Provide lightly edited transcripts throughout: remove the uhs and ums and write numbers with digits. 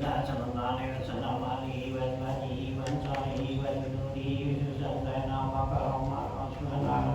Rasulillah sallallahu alaihi wasallam alihi wa sahbihi wa sahbihi wa nudihi sallallahu wa karama rasulullah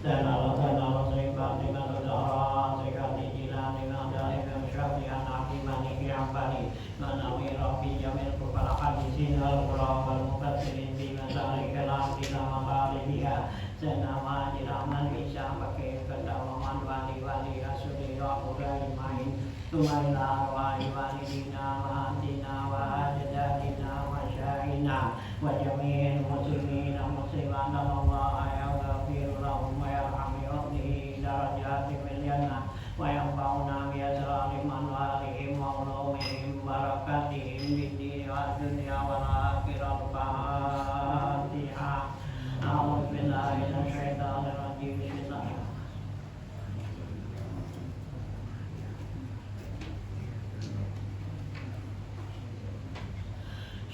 dan Allah sayyidina dengan doa sekali jilani dari syafii anabi maliki ambani manami rabbi jamil kepala hadisin al-qur'an wal mufassirin bi masari kalam ila mabaliha senama jiraman bisa pakai kedawaman wali rasulullah main tumaila wa walidina wa atina wa ajdadina wa syaina wa jami'il muslimina muslimat Allah ya ghafir lahum wa yarhamni darajati fil jannah wa yanfa'una bi asrari man walihim wa ulumihim barakatihim fid dunya wal akhirah. Fatihah. A'udzu billahi minasyaitonir rajim.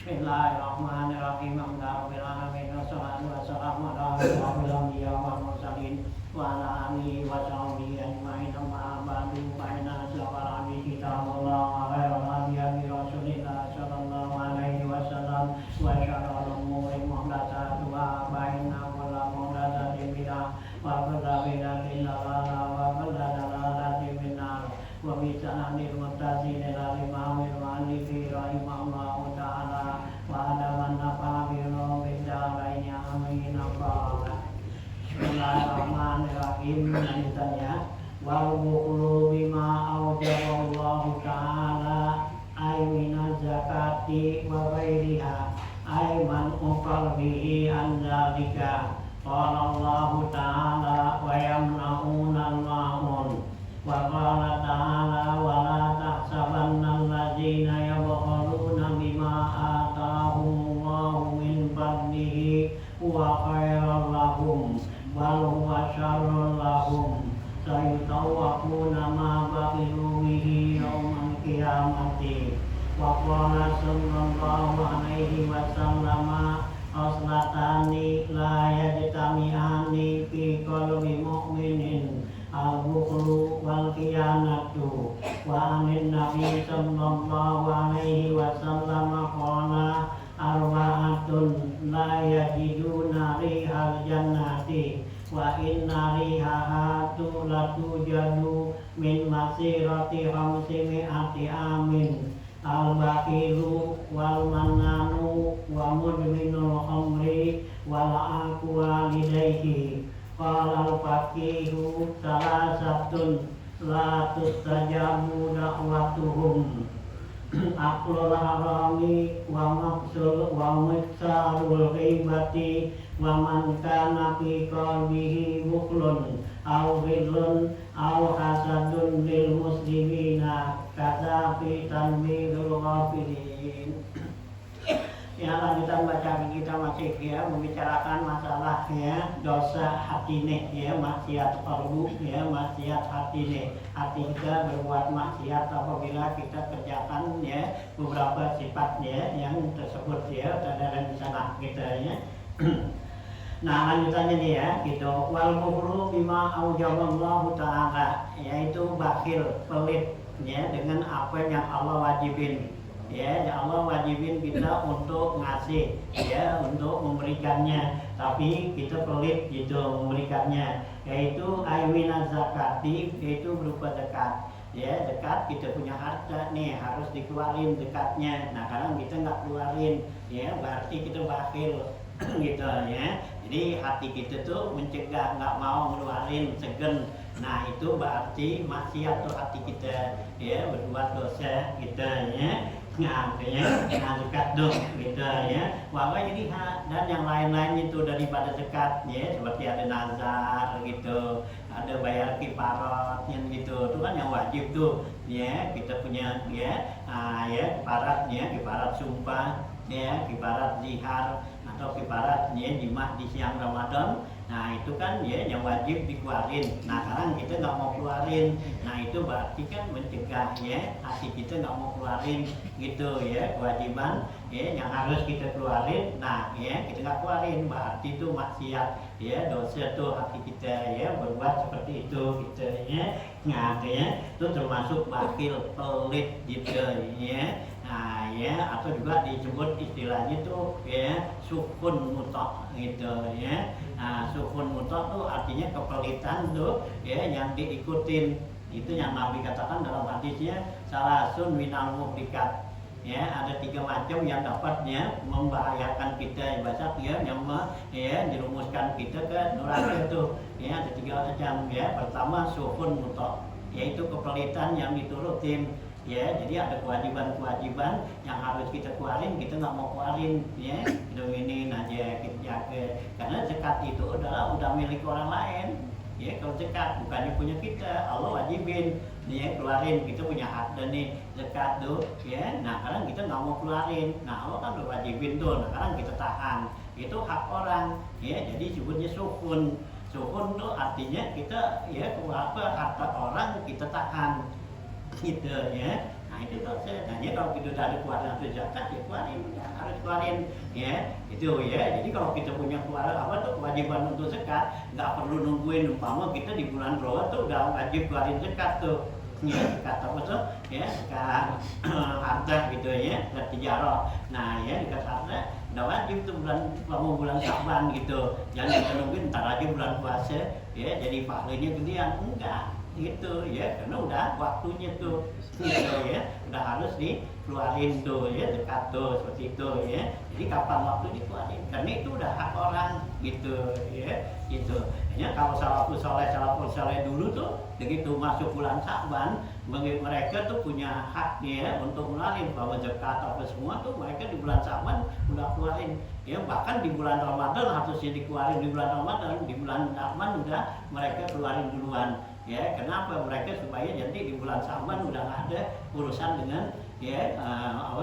Bismillahirrahmanirrahim. Alhamdulillahirabbil alamin wassalatu wassalamu ala asyrofil anbiya'i wal mursalin wa ala alihi wa sahbihi ajmain. Amma ba'du fa inna asyrafal hadits kitabullah wa khairal hadi rasulillah sallallahu alaihi wasallam wa syarrul umuri muhdatsatuha fa inna kulla muhdatsatin bid'ah wa kulla bid'atin dhalalah wa kulla dhalalatin finnar. Wa bi sanadil muttasil ila imamil mu'allifi rahimahullahu ta'ala wa adaman nafa biru bid'alaini amin. Bismillahirrahmanirrahim. Lanjutannya wal bukhlu bima aujaballahu ta'ala ay minaz zakati wa ghairiha ay man uqal bihi an dzalika qala Allahu ta'ala wa yamna'una al-ma'un wa qala ta'ala wa la tahsabanna alladzina yabkhaluna bima atahumullahu min fadlihi wa khairan lahum bal huwa syarrun lahum sayutawwaquna ma bakhilu bihi yawmal qiyamati. Wa qala sallallahu alaihi wasallam aslatani la yajtami'ani fi qalbi mu'minin al-bukhlu wal khiyanatu. Wa anin nabi sallallahu alaihi wasallam qala arba'atun la yajiduna rihal jannati wa inna rihaha latujadu min masirati khamsimi'ati amin. Al-bakilu wal mananu wa mudminul khamri wal aqu walidayhi. Qala al-faqihu salasatun la tustajabu da'watuhum aklul harami wa maqsul wa miksarul ghibati wa man kana fi qalbihi bukhlun aw ghillun aw hasadun lil muslimina kata fi tanbihul ghafilin. Ya, lanjutan bacaan kita masih ya membicarakan masalah ya dosa hati nih ya, maksiat qalbu ya, maksiat hati nih. Hati kita berbuat maksiat apabila kita kerjakan ya beberapa sifat ya yang tersebut ya terdapat di sana kita ya. Nah, lanjutannya nih ya gitu. Wal bukhlu bima aujaballahu ta'ala, yaitu bakhil, pelit ya dengan apa yang Allah wajibin. Ya, Allah wajibin kita untuk ngasih, ya, untuk memberikannya, tapi kita pelit gitu memberikannya. Yaitu aymina zakati, yaitu berupa zakat. Ya, zakat kita punya harta nih harus dikeluarin zakatnya. Nah, kadang kita nggak keluarin, ya, berarti kita bakhil gitu ya. Jadi hati kita tuh mencegah, nggak mau ngeluarin, segen. Nah, itu berarti maksiat tuh hati kita ya, berbuat dosa gitu ya. Nah, zakat dong gitu ya. Walaupun jadi dan yang lain-lain itu daripada zakat ya, seperti ada nazar gitu, ada bayar kifarat yang gitu, itu kan yang wajib tuh ya. Kita punya ya, ya kifarat sumpah ya, kifarat zihar atau kifarat ya jima di siang Ramadan. Nah, itu kan ya yang wajib dikeluarin. Nah, sekarang kita nggak mau keluarin. Nah, itu berarti kan mencegah ya hati kita nggak mau keluarin gitu ya, kewajiban ya yang harus kita keluarin. Nah, ya kita nggak keluarin berarti itu maksiat ya, dosa tuh hati kita ya berbuat seperti itu gitu ya. Nah, ya itu termasuk bakhil, pelit gitu ya. Nah ya, atau juga disebut istilahnya tuh ya sukun mutlak gitu ya. Nah, sukun mutlak tuh artinya kepelitan tuh ya yang diikutin. Itu yang Nabi katakan dalam hadisnya salasun minal muhlikat. Ya, ada 3 macam yang dapatnya membahayakan kita bahasa ya yang ya dirumuskan kita ke neraka itu. Ya, ada 3 macam ya. Pertama sukun mutlak, yaitu kepelitan yang diturutin. Ya, jadi ada kewajiban-kewajiban yang harus kita keluarin, kita nggak mau keluarin, ya, ini aja kita jaga. Karena zakat itu udah milik orang lain, ya. Kalau zakat bukannya punya kita, Allah wajibin, ya, keluarin. Kita punya hak dan nih zakat tuh, ya. Nah, kadang kita nggak mau keluarin, nah Allah kan udah wajibin tuh, nah kadang kita tahan. Itu hak orang, ya. Jadi sebutnya sukun. Sukun tuh artinya kita, ya, harta orang kita tahan. Gitu ya. Nah itu dosa. Nah ya kalau kita ada keluaran atau zakat ya keluarin, ya, harus keluarin ya. Itu ya. Jadi kalau kita punya keluaran apa tuh kewajiban untuk zakat, nggak perlu nungguin umpama kita di bulan Ramadan tuh udah wajib keluarin zakat tuh. Ya, zakat apa tuh? Ya, zakat harta gitu ya, zakat tijarah. Nah ya zakat harta udah wajib tuh bulan Syaban gitu. Jangan kita nungguin ntar aja bulan puasa ya jadi pahalanya gedean, enggak gitu ya, karena udah waktunya tuh gitu ya, udah harus dikeluarin tuh ya zakat tuh seperti itu ya. Jadi kapan waktu dikeluarin, karena itu udah hak orang gitu ya. Gitu ya. Kalau salafus soleh dulu tuh begitu masuk bulan Syaban, mereka tuh punya hak ya untuk ngeluarin bahwa zakat apa semua tuh mereka di bulan Syaban udah keluarin ya. Bahkan di bulan Ramadan harusnya dikeluarin di bulan Ramadan, di bulan Syaban udah mereka keluarin duluan. Ya, kenapa mereka supaya jadi di bulan Syaban udah nggak ada urusan dengan ya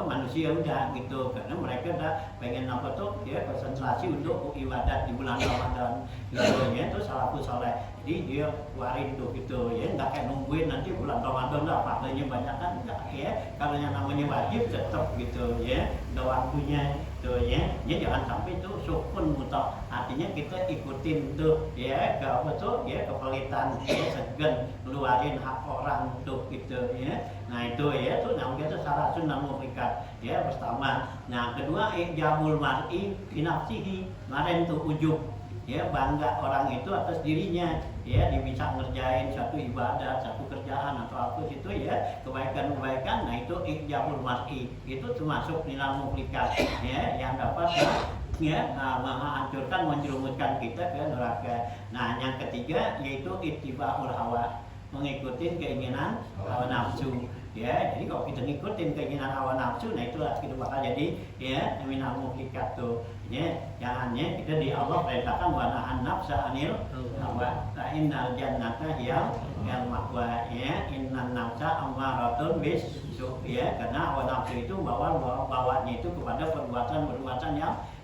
manusia udah gitu, karena mereka udah pengen apa tuh ya konsentrasi untuk ibadat di bulan Ramadan gitu ya. Itu salafus soleh, jadi dia keluarin tuh gitu ya, nggak kayak nungguin nanti bulan Ramadan lah pahalanya banyak kan enggak ya. Kalau yang namanya wajib tetap gitu ya, udah waktunya tuh ya. Ya jangan sampai itu sukun mutlak, artinya kita ikutin tuh ya ke apa tuh ya kepelitan ya, segan ngeluarin hak orang tuh gitu ya. Nah itu ya tuh namanya tuh salah sunnah muhlikat ya pertama. Nah kedua ijabul mar'i binafsihi, kemarin tuh ujub ya, bangga orang itu atas dirinya ya, dia bisa ngerjain satu ibadah, satu kerjaan atau apa itu ya, kebaikan-kebaikan. Nah itu ijabul mar'i, itu termasuk nilai muhlikat ya, yang dapat ya menghancurkan, menjerumuskan kita ke neraka. Nah yang ketiga yaitu ittiba'ul hawa, mengikuti keinginan hawa nafsu ya. Jadi kalau kita ngikutin keinginan hawa nafsu, nah itulah kita bakal jadi ya minal muhlikat tuh ya. Jangannya kita di Allah perintahkan wa nahan nafsa anil hawa fa innal jannata hiyal ma'wa ya. Innan nafsa ammaratun bisu ya, karena hawa nafsu itu bawanya itu kepada perbuatan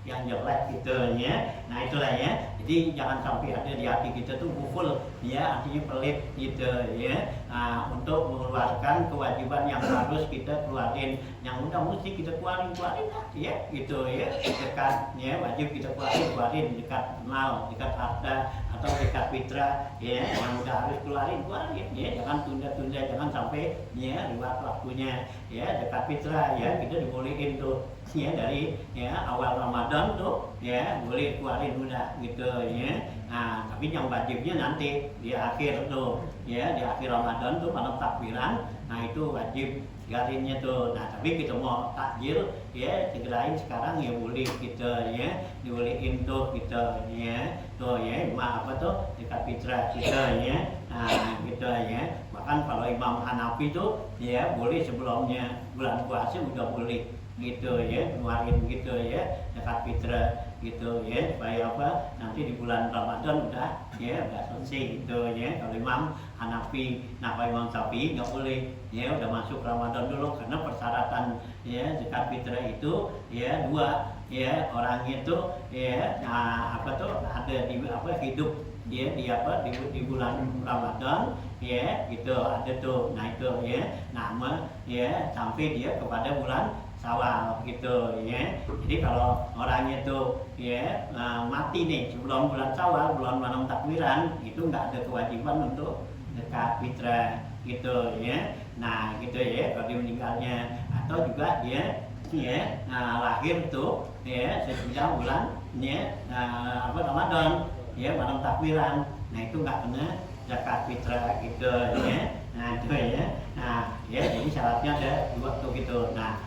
yang jelek gitu ya. Nah itulah ya. Jadi jangan sampai ada di hati kita tuh buful ya, artinya pelit gitu ya. Nah, untuk mengeluarkan kewajiban yang harus kita keluarin, yang udah mesti kita keluarin ya gitu ya. Zakat ya wajib kita keluarin, zakat mal, zakat harta atau zakat fitrah ya, yang udah harus keluarin ya. Jangan tunda-tunda, jangan sampai ya lewat waktunya ya. Zakat fitrah ya kita dibolehin tuh ya dari ya awal Ramadan tuh ya boleh keluarin udah gitu ya. Nah tapi yang wajibnya nanti di akhir tuh ya, di akhir Ramadan tuh malam takbiran, nah itu wajib garinnya tuh. Nah tapi kita mau takjil ya segerain sekarang ya boleh gitu ya, dibolehin tuh gitu ya. Tuh ya apa tuh zakat fitrah gitu ya. Nah gitu ya. Bahkan kalau Imam Hanafi tuh ya boleh sebelumnya bulan puasa udah boleh gitu ya, keluarin gitu ya zakat fitrah gitu ya, supaya apa nanti di bulan Ramadan udah ya udah selesai gitu ya. Kalau Imam Hanafi, nah kalau Imam Syafi'i nggak boleh ya, udah masuk Ramadan dulu, karena persyaratan ya zakat fitrah itu ya dua ya, orangnya itu ya nah, apa tuh ada di apa hidup dia di apa di bulan Ramadan ya gitu ada tuh. Nah itu ya nama ya sampai dia kepada bulan Syawal gitu ya. Jadi kalau orangnya tuh ya mati nih sebelum bulan Syawal, bulan malam takbiran, itu nggak ada kewajiban untuk zakat fitrah gitu ya. Nah gitu ya, kalau dia meninggalnya atau juga dia lahir tuh sesudah bulan Ramadan malam takbiran. Nah itu nggak kena zakat fitrah gitu nah itu jadi syaratnya ada dua tuh gitu. Nah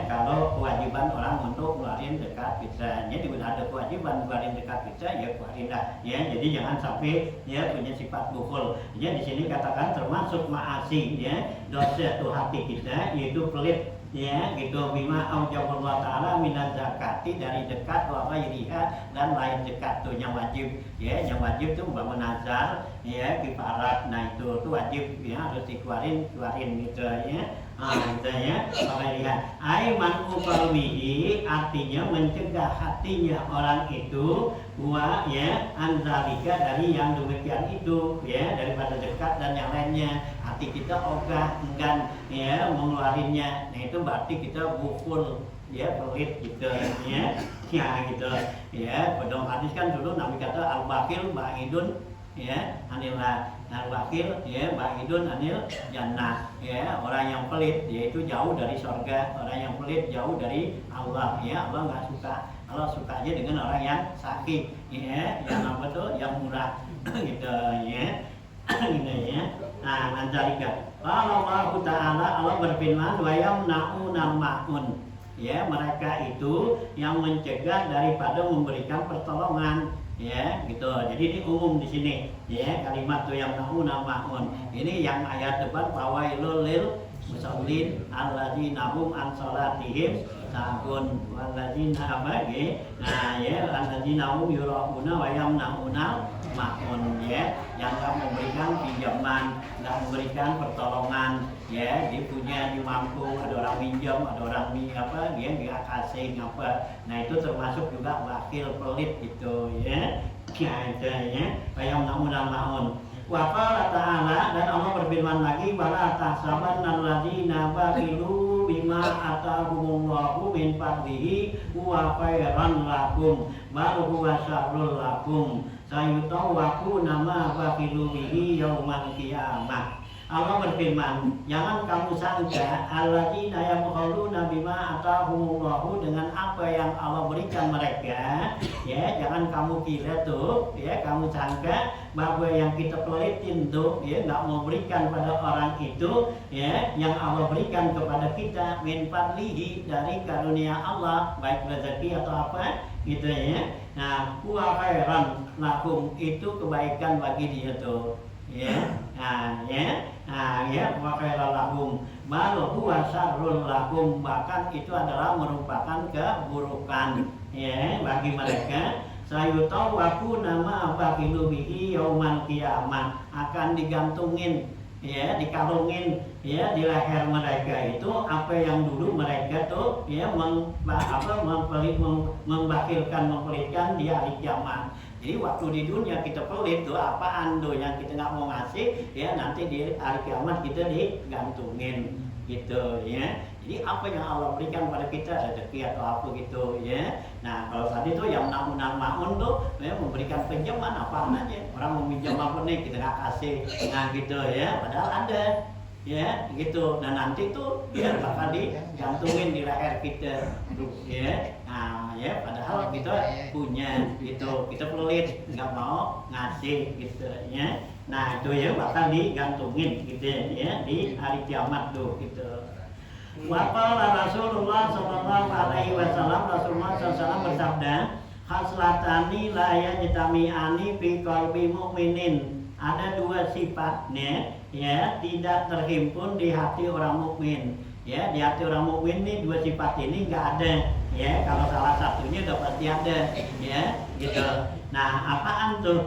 kalau kewajiban orang untuk ngeluarin zakat fitrah, jadi udah ada kewajiban ngeluarin zakat fitrah keluarin dah jadi jangan sampai punya sifat bukhul. Di sini katakan termasuk maasi dosa tuh hati kita yaitu pelit gitu bima aujaballahu taala minaz zakati, dari zakat wa ghairiha dan lain zakat tuh yang wajib yang wajib tuh umpama nazar kifarat. Nah itu tuh wajib harus dikeluarin gitu aiman uqalbihi, artinya mencegah hatinya orang itu anzalika, dari yang demikian itu daripada zakat dan yang lainnya. Hati kita ogah enggan mengeluarinnya. Nah itu berarti kita bukhul pelit gitu gitu pada hadis kan dulu Nabi kata al-bakhil ba'idun anil al-bakhil ba'idun anil jannah. Orang yang pelit yaitu jauh dari surga, orang yang pelit jauh dari Allah. Allah nggak suka. Allah suka aja dengan orang yang sakit yang apa tuh, yang murah gitu gitu Nah, anzalika kalau Allah Ta'ala, Allah berfirman wa yamna'una ma'un, mereka itu yang mencegah daripada memberikan pertolongan gitu. Jadi ini umum di sini kalimat tuh yang na'una ma'un. Ini yang ayat depan fawailul lil musallin alladzina hum an salatihim sahun walladzina alladzina hum yura'una wa yamna'una ma'un yang nggak memberikan pinjaman, nggak memberikan pertolongan dia punya mampu, ada orang minjam, ada orang dia kasih apa. Nah itu termasuk juga wakil pelit gitu kayak namun wa qala ta'ala, dan Allah berfirman lagi wala tahsabanna alladzina bakhilu bima atahumullahu min fadlihi huwa khairan lakum bal huwa syarrul lakum sayutawwaquna ma bakhilu bihi yaumal qiyamah. Allah berfirman, jangan kamu sangka alladzina yabkhuluna bima atahumullahu, dengan apa yang Allah berikan mereka jangan kamu kira tuh kamu sangka bahwa yang kita pelitin tuh nggak mau berikan pada orang itu yang Allah berikan kepada kita min fadlihi, dari karunia Allah, baik rezeki atau apa gitu Nah huwa khairan lakum, itu kebaikan bagi dia tuh wa khairan lakum bal huwa syarrul lakum, bahkan itu adalah merupakan keburukan bagi mereka. Sayutawwaquna ma bakhilu bihi yaumal qiyamah, akan digantungin dikalungin di leher mereka itu apa yang dulu mereka tuh membakilkan di hari kiamat. Jadi waktu di dunia kita pelit tuh apaan tuh yang kita nggak mau ngasih nanti di hari kiamat kita digantungin gitu Jadi apa yang Allah berikan pada kita, rezeki atau apa gitu Nah kalau tadi tuh yang namunan ma'un tuh memberikan pinjaman apaan aja, orang meminjam apa nih kita nggak kasih, nah gitu padahal ada gitu. Nah nanti tuh bakal digantungin di leher kita nah padahal kita punya gitu, kita pelit nggak mau ngasih gitu Nah itu bakal digantungin gitu di hari kiamat tuh gitu. Wa qala Rasulullah sallallahu alaihi wasallam, Rasulullah SAW bersabda, haslatani la yajtami'ani fi qalbi mu'minin. Ada dua sifatnya tidak terhimpun di hati orang mukmin. Di hati orang mukmin ini dua sifat ini enggak ada kalau salah satunya udah pasti ada gitu. Nah apaan tuh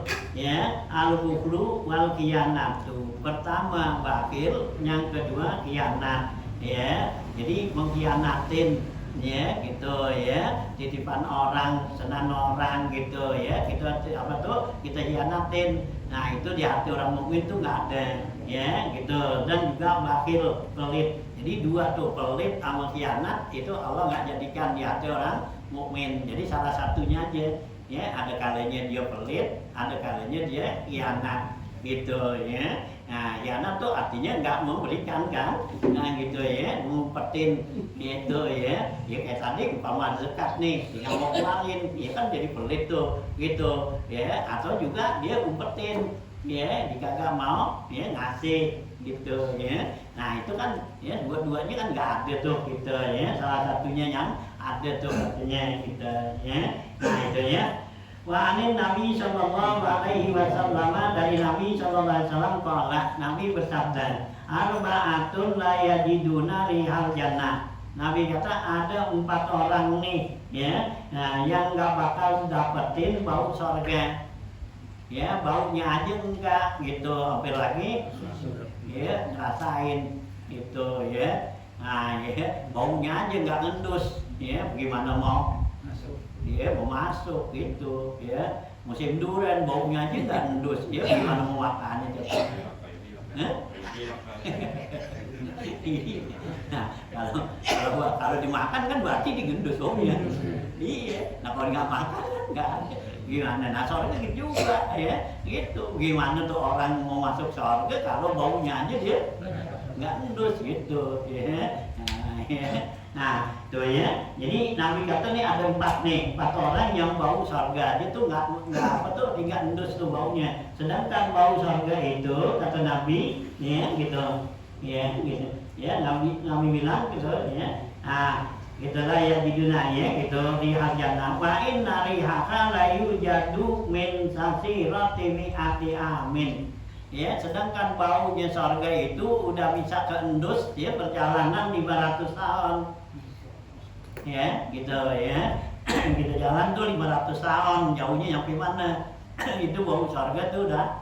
al-bukhlu wal khiyanatu. Pertama bakhil, yang kedua khianat jadi mengkhianatin gitu titipan orang, senang orang gitu kita apa tuh kita khianatin. Nah itu di hati orang mukmin tuh nggak ada gitu. Dan juga bakhil, pelit. Jadi dua tuh, pelit sama khianat itu Allah nggak jadikan di hati orang mukmin. Jadi salah satunya aja ada kalanya dia pelit, ada kalanya dia khianat gitu Nah, hianat tuh artinya nggak memberikan kan, nah gitu ya, ngumpetin gitu ya, ya kayak tadi umpama zakat nih, tinggal mau keluarin, ya kan jadi pelit tuh, gitu ya, atau juga dia umpetin, ya jika nggak mau, ya ngasih gitu ya. Nah itu kan ya dua-duanya kan nggak ada tuh gitu ya, salah satunya yang ada tuh artinya gitu ya. Nah itu ya. Wa anin Nabi sallallahu alaihi wasallam, dari Nabi sallallahu alaihi wasallam qala, Nabi bersabda, arba'atun la yajiduna rihal jannah. Nabi kata ada 4 orang nih ya, nah, yang nggak bakal dapetin bau surga. Ya, baunya aja enggak gitu, hampir lagi ya ngerasain gitu ya. Nah, ya baunya aja enggak ngendus ya, bagaimana mau ya mau masuk gitu ya, musim durian baunya aja nggak endus ya, gimana mau makannya coba? Nah kalau dimakan kan berarti digendus baunya. Iya, nah kalau nggak makan kan nggak ada. Gimana? Nah sorga gitu juga ya, gitu. Gimana tuh orang mau masuk surga kalau baunya aja dia nggak endus gitu ya. Nah, ya. Nah, tuh ya. Jadi Nabi kata nih ada 4 orang yang bau surga. Dia tuh nggak apa tuh, tinggal endus tuh baunya. Sedangkan bau surga itu kata Nabi, ya gitu, ya gitu. Ya Nabi bilang gitu ya. Nah, itulah ya di dunia ya gitu di jannah. Wa inna rihaha la yujadu min sasirati mi'ati amin. Ya, sedangkan baunya surga itu udah bisa keendus ya perjalanan 500 tahun. Ya, gitu ya. Kita jalan tuh 500 tahun, jauhnya nyampe mana? Itu bau surga tuh udah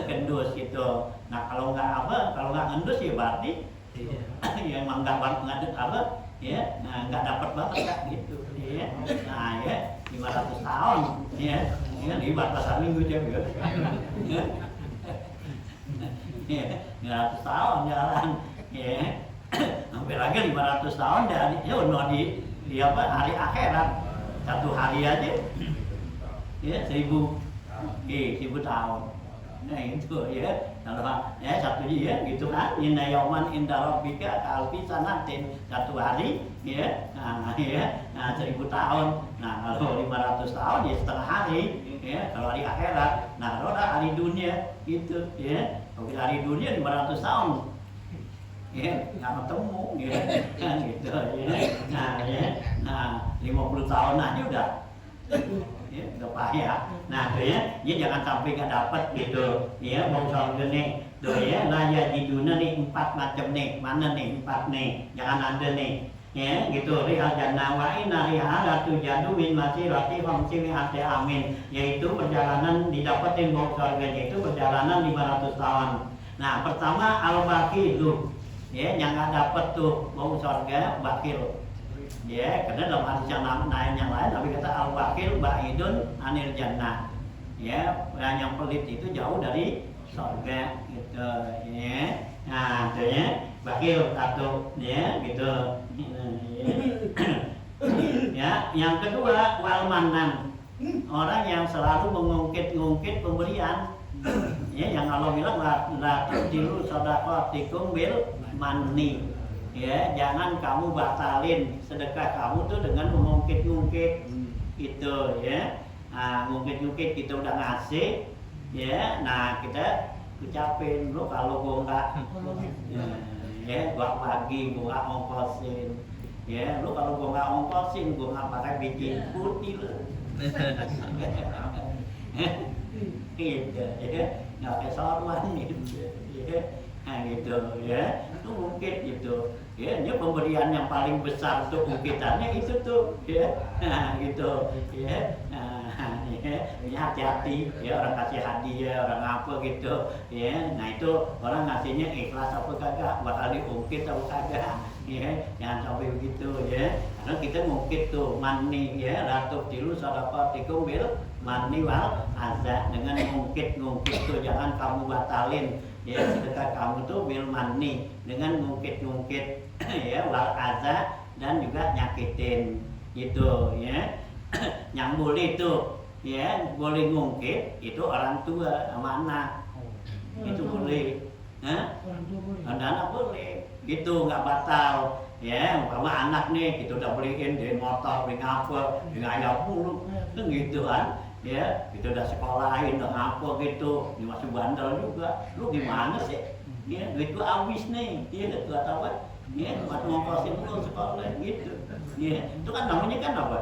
gendus gitu. Nah, kalau nggak gendus ya berarti ya emang nggak apa ya, nah nggak dapat banget kan gitu ya. Nah, ya 500 tahun ya. Ini di batasan minggu juga. Ya, 500 tahun jalan ya. Hampir lagi 500 tahun dari ya udah di apa hari akhirat, 1 hari aja ya 1000 tahun. Nah itu ya, kalau ya 1 ya gitu kan, inna yauman inda rabbika ka'alfi sanatin, 1 hari ya, nah ya, nah 1000 tahun. Nah kalau 500 tahun ya setengah hari ya kalau hari akhirat. Nah kalau hari dunia gitu ya, kalau hari dunia 500 tahun ya nggak ketemu gitu kan gitu ya. Nah ya, nah 50 tahun aja udah ya udah payah. Nah tuh ya, jangan sampai nggak dapat gitu ya, bau surga nih tuh ya. Lah ya di dunia nih 4 macam nih, mana nih 4 nih, jangan ada nih ya gitu. Rihal jannah wa inna rihala tujadu min masirati khamsi mi'ati amin, yaitu perjalanan didapetin bau surganya itu perjalanan 500 tahun. Nah pertama al-baqilu ya, yang nggak dapat tuh bau surga bakil ya, karena dalam hadis yang lain Nabi kata al-bakil ba'idun anil jannah ya, yang pelit itu jauh dari surga gitu ya. Nah itu ya, bakil 1 ya gitu ya. Yang kedua wal manan, orang yang selalu mengungkit pemberian ya, yang Allah bilang la tudilu shadaqatikum bil manni ya, jangan kamu batalin sedekah kamu tuh dengan mengungkit itu ya. Nah, ngungkit kita udah ngasih ya, nah kita ucapin lo kalau gua enggak ya gua bagi, gua enggak ongkosin ya, lo kalau gua enggak ongkosin gua enggak pakai bikin putih lo gitu ya, nggak kayak sorban gitu ya. Nah gitu ya, itu mungkin gitu ya. Ini pemberian yang paling besar untuk mungkitannya itu tuh ya. Nah gitu ya. Nah ya, hati-hati ya, orang kasih hadiah orang apa gitu ya. Nah itu orang ngasihnya ikhlas apa kagak, bakal diungkit atau kagak ya, jangan sampai begitu ya. Karena kita ngungkit tuh mani ya, ratu tilu shadaqatikum bil mani wal azza, dengan ngungkit tuh jangan kamu batalin ya sedekah kamu tuh bil mani, dengan ngungkit ya wal azza, dan juga nyakitin gitu ya. Yang boleh tuh ya, boleh ngungkit itu orang tua sama anak, itu boleh Anak boleh, gitu nggak batal. Ya, umpama anak nih, kita udah beliin dia motor, beli apa, dengan ayam mulu, kan gitu kan. Ya, kita udah sekolahin, udah apa gitu, dia masih bandel juga. Lu gimana sih? Ya, duit gua habis nih, dia udah tua tahu kan? Ya, buat ngongkosin lu sekolah gitu. Ya, itu kan namanya kan apa?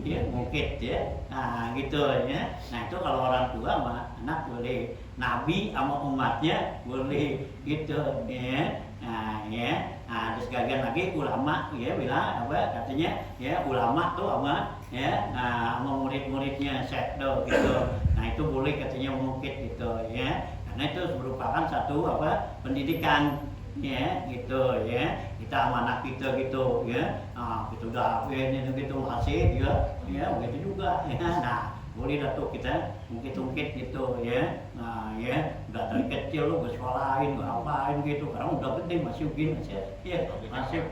Ya, mungkin ya. Nah, gitu ya. Nah, itu kalau orang tua sama anak boleh, nabi sama umatnya boleh gitu ya. Nah, ya. Nah, terus sebagian lagi ulama ya bilang apa katanya ya ulama tuh sama ya sama murid-muridnya sekdo gitu. Nah, itu boleh katanya mungkin gitu ya. Karena itu merupakan satu apa pendidikan ya gitu ya. Kita sama anak kita gitu ya. Nah, kita udah ini gitu masih ya begitu juga ya. Nah, boleh dah tuh kita ungkit-ungkit gitu ya. Nah ya udah dari kecil lu gue sekolahin gue apain gitu, karena udah gede masih begini aja ya masih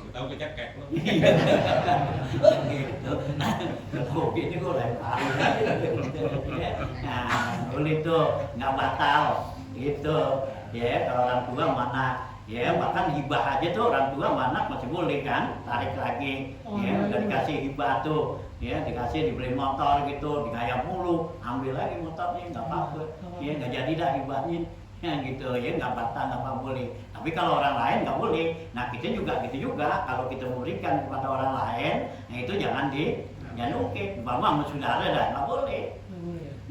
tahu kecekek lu gitu. Tahu gini gue lempar nah boleh tuh nggak batal gitu ya. Kalau orang tua mana ya bahkan hibah aja tuh orang tua mana masih boleh kan tarik lagi ya. Udah dikasih hibah tuh ya, dikasih dibeli motor gitu, digayam mulu, ambil lagi motornya nggak apa-apa, ya nggak jadi dah hibahnya, ya gitu ya nggak batal nggak apa boleh. Tapi kalau orang lain nggak boleh. Nah kita juga gitu juga, kalau kita memberikan kepada orang lain, nah itu jangan ungkit, bapak sama saudara dah nggak boleh,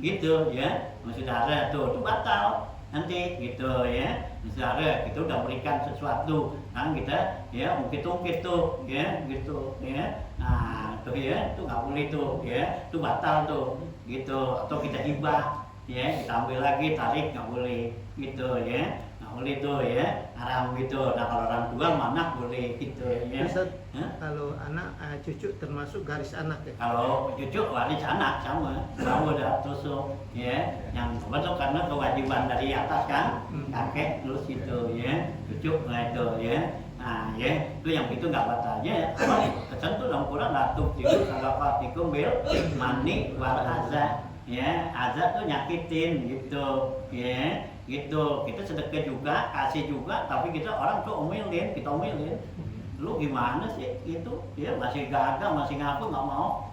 gitu ya, sama saudara tuh itu batal nanti gitu ya. Saudara kita udah berikan sesuatu, kan kita ya ungkit tuh ya gitu ya. Nah tuh ya, itu nggak boleh tuh ya, itu batal tuh gitu. Atau kita hibah ya, kita ambil lagi tarik nggak boleh gitu ya, nggak boleh tuh ya, haram gitu. Nah kalau orang tua anak boleh gitu ya. Kalau anak cucu termasuk garis anak ya? Kalau cucu waris anak sama udah tusuk ya, yang betul karena kewajiban dari atas kan kakek terus itu ya, cucu itu ya. Nah ya, itu yang itu nggak batalnya. Kesan tuh dalam Quran latuk tidur salafatikum bil mani wal azza ya. Azza tuh nyakitin gitu ya, gitu. Kita sedekah juga, kasih juga, tapi kita orang tuh omelin, kita omelin. Lu gimana sih itu ya, masih gagal, masih ngaku nggak mau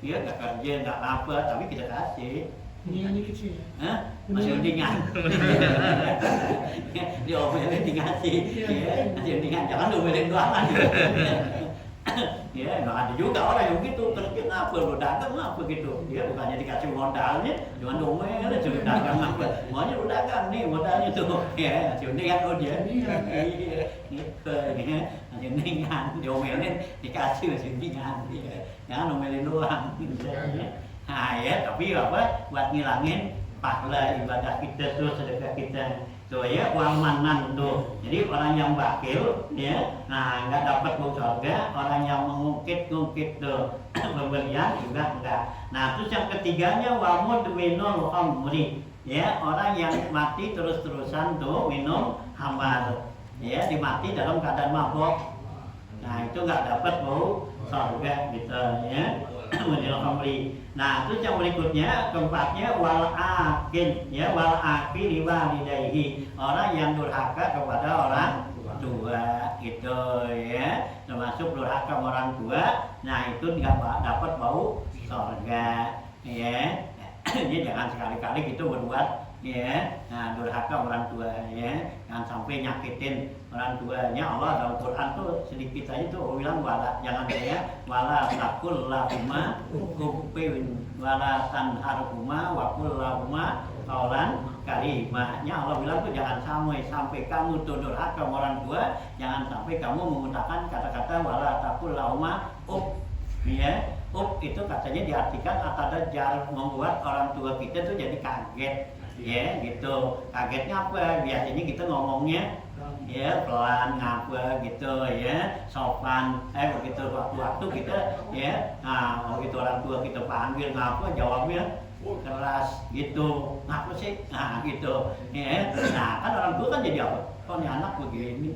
ya, nggak kerja nggak apa, tapi kita kasih. Ini kecil. Hah? Masih undingan. Diomelin dikasih. Ya, masih undingan, jangan diomelin doang. Ya, nggak ada juga orang yang gitu, kerja ngapa, lu dagang ngapa gitu. Dia bukannya dikasih modalnya, cuma diomelin, cuma dagang ngapa. Maunya lu dagang nih modalnya tuh. Ya, masih undingan lo dia. Iya, gitu ya. Masih undingan, diomelin dikasih masih undingan. Jangan omelin doang. Nah ya, tapi apa buat ngilangin pahala ibadah kita tuh, sedekah kita tuh ya, uang manan tuh. Jadi orang yang bakil ya, nah nggak dapat bau surga. Orang yang mengungkit tuh pemberian juga enggak. Nah terus yang ketiganya wamud minul khamri ya, orang yang mati terus-terusan tuh minum khamar ya, dimati dalam keadaan mabok. Nah itu nggak dapat bau surga gitu ya. Minul khamri. Nah, terus yang berikutnya keempatnya wal akil ya, wal akil walidayhi, orang yang durhaka kepada orang tua gitu ya, termasuk durhaka orang tua. Nah, itu nggak dapat bau surga ya. Jadi jangan sekali-kali gitu berbuat ya, nah durhaka orang tua ya, jangan sampai nyakitin orang tuanya. Allah dalam Quran tuh sedikit aja tuh bilang wala, jangan ya, wala takul lahuma kupin wala tanharhuma wa qul lahuma qaulan karimahnya. Allah bilang tuh jangan sampai kamu tuh durhaka orang tua, jangan sampai kamu menggunakan kata-kata wala takul lahuma ya. Itu katanya diartikan atadajar, membuat orang tua kita tuh jadi kaget ya gitu. Kagetnya apa? Biasanya kita ngomongnya ya pelan ngapa gitu ya, sopan. Begitu waktu-waktu kita ya, nah begitu orang tua kita panggil ngapa, jawabnya keras gitu, ngapa sih, nah gitu ya. Nah kan orang tua kan jadi apa? Kok nih anak begini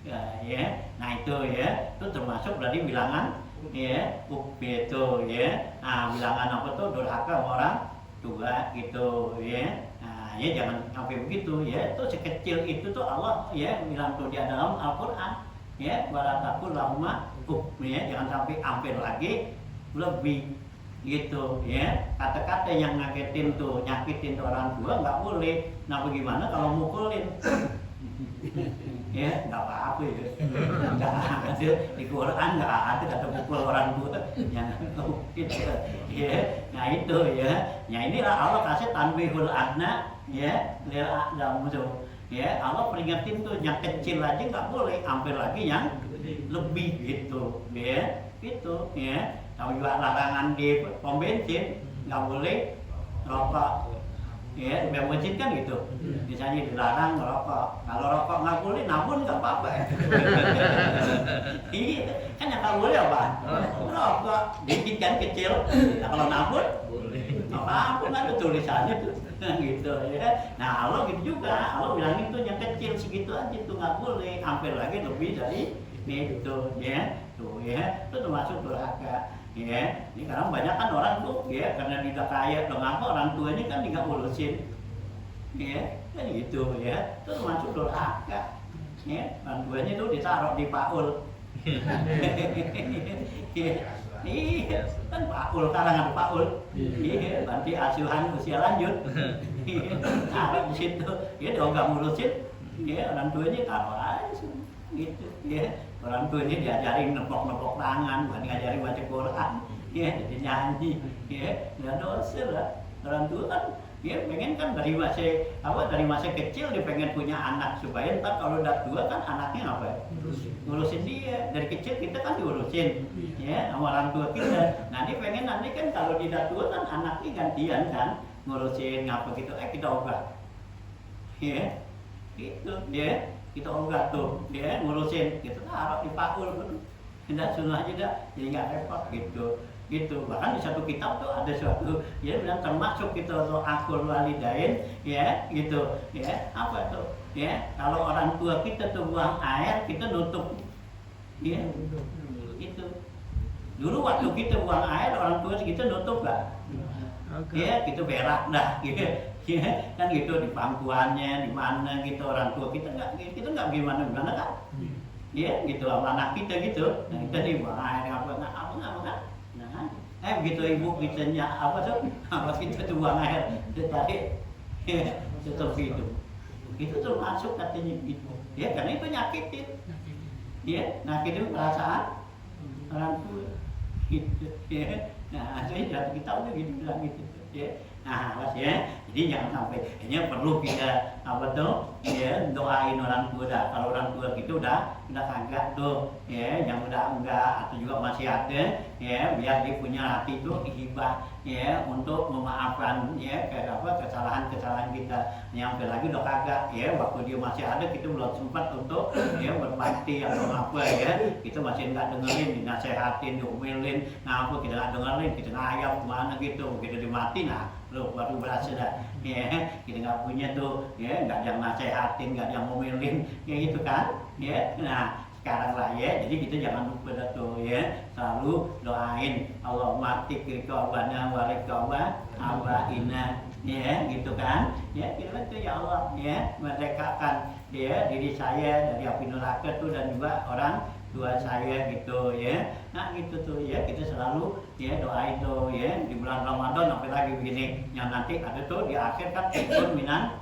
ya. Nah itu ya, itu termasuk berarti bilangan ya, itu ya. Nah bilangan apa tuh? Durhaka orang tua gitu ya. Nah, ya jangan sampai begitu ya. Itu sekecil itu tuh Allah ya bilang tuh di dalam Al-Qur'an ya, wala taqul lahuma uff ya, jangan sampai hampir lagi lebih gitu ya. Kata-kata yang ngagetin tuh, nyakitin tuh orang tua nggak boleh. Nah bagaimana kalau mukulin? Ya nggak apa-apa ya, nggak ada di Quran, nggak ada kata pukul orang tua yang gitu ya. Nah itu ya, nah inilah Allah kasih tanbihul adna ya, lil a'dam ya. Allah peringatin tuh yang kecil aja nggak boleh, hampir lagi yang lebih gitu ya, gitu ya. Kalau juga larangan di pom bensin nggak boleh rokok ya, di bensin kan gitu, misalnya dilarang merokok. Kalau rokok nggak boleh, nabun nggak apa-apa ya. Iya, kan yang nggak boleh apa? Rokok, dikit kan kecil. Nah kalau nabun, nggak apa-apa, nggak ada tulisannya tuh, gitu ya. Nah Allah gitu juga, Allah bilangin tuh yang kecil segitu aja tuh nggak boleh, hampir lagi lebih dari itu ya, tuh ya, itu termasuk durhaka. Ya, ini karena banyak kan orang tuh, ya karena dia kaya, dengan orang tuanya kan dia nggak urusin, ya kan gitu ya, itu termasuk durhaka. Ya, orang tuanya tuh ditaruh di paul. Iya, kan paul, sekarang ada paul. Iya, nanti asuhan usia lanjut. Taruh di situ, ya dia nggak ngurusin, ya orang tuanya taruh aja, gitu, ya. Orang tua ini diajarin nepok-nepok tangan, bukan diajarin baca Quran, ya, jadi nyanyi, ya, nggak dosa lah. Orang tua kan, ya pengen kan dari masa kecil dia pengen punya anak supaya ntar kalau udah tua kan anaknya apa? Ngurusin dia. Dari kecil kita kan diurusin, ya, sama orang tua kita. Nah dia pengen nanti kan kalau dia tua kan anaknya gantian kan ngurusin ngapa gitu, kita ubah, ya, gitu, ya. Kita enggak tuh, dia ngurusin, kita taruh di pakul, tidak sunnah aja dah, jadi nggak repot gitu. Bahkan di satu kitab tuh ada suatu, dia bilang termasuk kita tuh akul walidain, ya, gitu, ya, apa tuh, ya, kalau orang tua kita tuh buang air, kita nutup, ya, itu. Dulu waktu kita buang air, orang tua kita nutup nggak? Ya, gitu berak dah, gitu. Ya, kan gitu di pangkuannya, di mana gitu orang tua kita nggak gimana kan? Ya, gitu sama anak kita gitu. Nah, kita nih buang air apa kan? Nah, begitu ibu kitanya apa kita tuh buang air, tadi tetap gitu. Itu termasuk katanya gitu. Ya, karena itu nyakitin. Ya, nyakitin perasaan orang tua. Gitu. Ya. Nah, jadi kita udah gitu bilang gitu. Ya. Nah, mas ya, jadi jangan sampai ini perlu kita apa tuh, ya doain orang tua dah. Kalau orang tua gitu udah kagak tuh, ya yang udah enggak atau juga masih ada, ya biar dia punya hati tuh hibah, ya untuk memaafkan ya kesalahan kita. Yang lagi udah kagak, ya waktu dia masih ada kita belum sempat untuk ya berbakti atau apa ya, kita masih nggak dengerin, dinasehatin, diomelin, nah apa kita nggak dengerin, kita ngayap kemana gitu, kita dimati, nah lo baru berasa dah, ya kita nggak punya tuh, ya nggak ada yang nasehatin, nggak ada yang ngomelin, kayak gitu kan, ya. Nah sekarang lah ya, jadi kita jangan lupa dah tuh ya, selalu doain Allahumma tikir kaubana walik kauba abaina, ya gitu kan, ya kita tuh ya Allah ya merdekakan ya diri saya dari api neraka tuh dan juga orang tua saya gitu ya. Nah gitu tuh ya, kita selalu ya doain tuh ya di bulan Ramadan sampai lagi begini yang nanti ada tuh di akhir kan ikut minan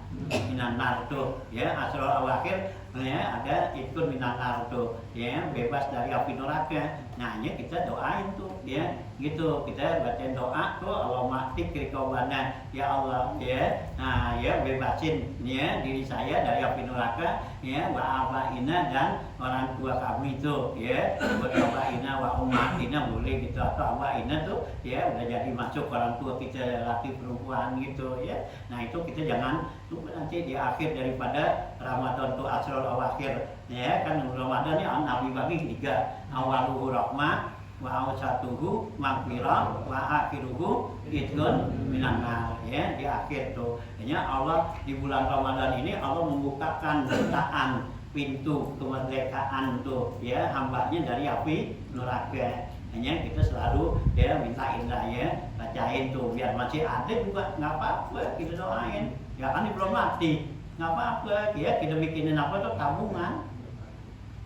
nar tuh ya, asrul awakhir ya ada ikut minan nar tuh ya, bebas dari api neraka. Nah ya kita doain tuh ya gitu, kita bacain doa tuh Allahumma tikir kaubana ya Allah ya, nah ya bebasin ya diri saya dari api neraka ya, wa abaina dan orang tua kami tuh ya, wa abaina wa ummatina boleh gitu, atau abaina tuh ya udah jadi masuk orang tua kita laki perempuan gitu ya. Nah itu kita jangan lupa nanti di akhir daripada Ramadan tuh asrul awakhir ya, kan Ramadan ini Nabi bagi 3, awaluhu rahmah wa awsatuhu maghfirah wa akhiruhu idgun minan nar ya. Di akhir tuh ya Allah di bulan Ramadan ini Allah membukakan jutaan pintu kemerdekaan tuh ya hambanya dari api neraka hanya kita selalu ya mintain lah ya, bacain tuh biar masih ada juga nggak apa-apa kita doain. Ya kan ini belum mati, nggak apa-apa ya kita bikinin apa tuh tabungan,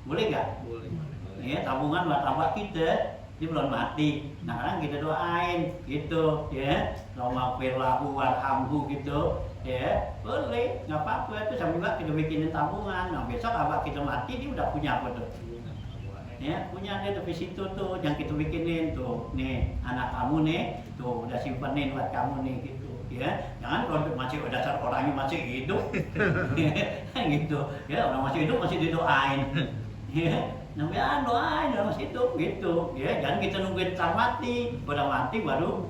boleh nggak? Boleh. Ya tabungan buat tambah kita dia belum mati. Nah kan kita doain gitu ya, Allahumma firlahu warhamhu gitu ya, boleh nggak apa-apa itu sambil kita bikinin tabungan. Nah besok abah kita mati dia udah punya apa tuh? Ya punya dia di situ tuh yang kita bikinin tuh, nih anak kamu nih tuh udah simpanin buat kamu nih gitu ya. Jangan kalau masih dasar orangnya masih hidup gitu ya, orang masih hidup masih didoain ya, namanya doain orang masih hidup gitu ya. Jangan kita nungguin tar mati, udah mati baru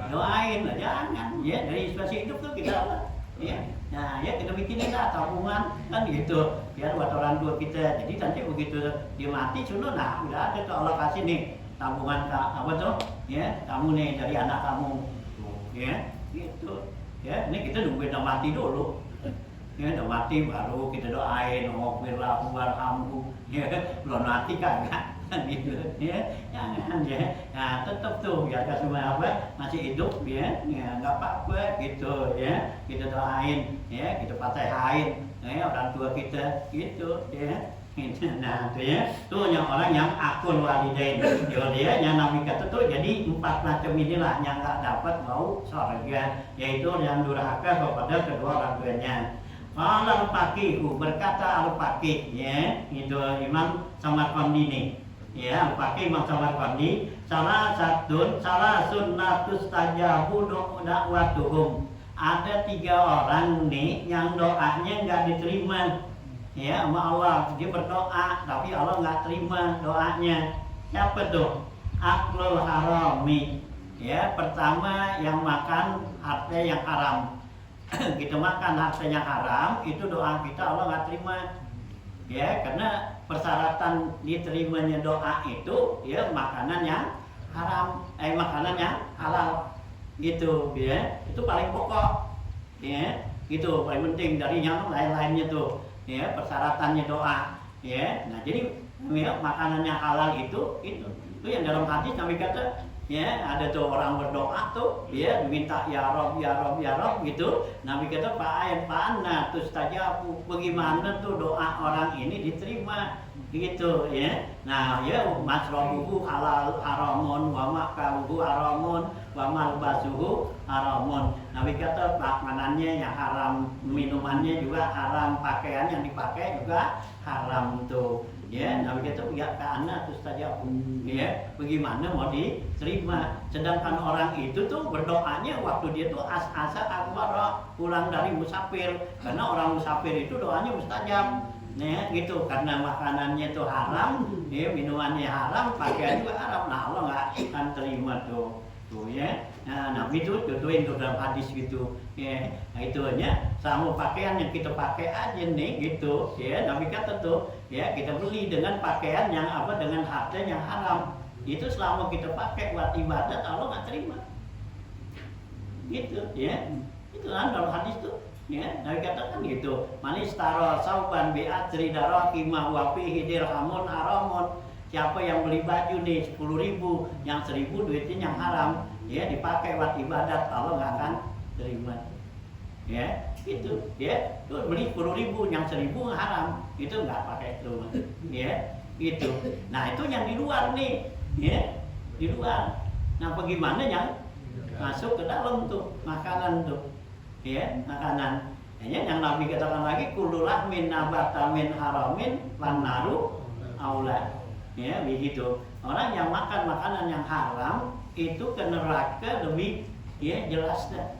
doain lah, jangan ya. Dari masih hidup tuh kita apa ya. Nah ya kita bikinin lah tabungan kan gitu biar buat orang tua kita. Jadi nanti begitu dia mati sudah, nah udah ada tuh Allah kasih nih tabungan apa tuh ya, kamu nih dari anak kamu tuh ya gitu ya. Ini kita nungguin udah mati dulu ya, udah mati baru kita doain Allahumma warhamhu ya, belum mati kagak gitu ya, jangan ya. Nah tetap tuh ya semua apa masih hidup ya, ya nggak apa-apa gitu ya, kita doain ya, kita fatihain ya orang tua kita gitu ya. Nah itu ya, tuh yang orang yang akun walidain, jadi dia yang Nabi kata tuh jadi 4 macam inilah yang nggak dapat bau surga, yaitu yang durhaka kepada kedua orang tuanya. Al-Faqihu berkata Al-Faqih ya, itu Imam Samarqandi nih ya, Al-Faqih Imam Samarqandi, salah sunnatus tajabu da'watuhum. Ada 3 orang nih yang doanya nggak diterima ya sama Allah. Dia berdoa tapi Allah nggak terima doanya. Siapa tuh? Aklul harami ya, pertama yang makan harta yang haram. Kita makan harta yang haram itu doa kita Allah nggak terima ya, karena persyaratan diterimanya doa itu ya makanan yang haram, makanan yang halal gitu ya, itu paling pokok ya, gitu paling penting dari yang lain-lainnya tuh ya, persyaratannya doa ya. Nah jadi ya, makanan yang halal itu yang dalam hadis Nabi kata ya, ada tuh orang berdoa tuh ya, minta ya Rob ya Rob ya Rob gitu. Nabi kata fa'ana tustajabu, bagaimana tuh doa orang ini diterima gitu ya. Nah ya, masrobuhu halal haramun wa makaluhu haramun wa malbasuhu haramun. Nabi kata makanannya yang haram, minumannya juga haram, pakaian yang dipakai juga haram tuh ya. Nabi kata ya karena tustajabu ya, bagaimana mau diterima. Sedangkan orang itu tuh berdoanya waktu dia tuh asa akbar, pulang dari musafir, karena orang musafir itu doanya mustajab ya gitu, karena makanannya tuh haram ya, minumannya haram, pakaian juga haram. Nah Allah nggak akan terima tuh ya. Nah Nabi tuh contohin tuh dalam hadis gitu ya. Nah itu nya sama pakaian yang kita pakai aja nih gitu ya. Nabi kata tuh ya, kita beli dengan pakaian yang apa, dengan harta yang haram, itu selama kita pakai buat ibadat Allah nggak terima gitu ya. Itu kan dalam hadis tuh ya, Nabi katakan gitu, manis taro sauban bi ajri darakimah wa fihi dirhamun haramun. Siapa yang beli baju nih 10.000, yang 1.000 duitnya yang haram ya, dipakai buat ibadat, Allah nggak akan terima ya gitu ya. Tuh beli 10.000, yang 1.000 haram, itu nggak pakai itu ya gitu. Nah itu yang di luar nih ya, di luar. Nah bagaimana yang masuk ke dalam tuh makanan tuh ya, makanan ya, yang Nabi katakan lagi kullu lahmin nabata min haramin wan naru aula ya begitu. Orang yang makan makanan yang haram itu ke neraka lebih ya jelas dah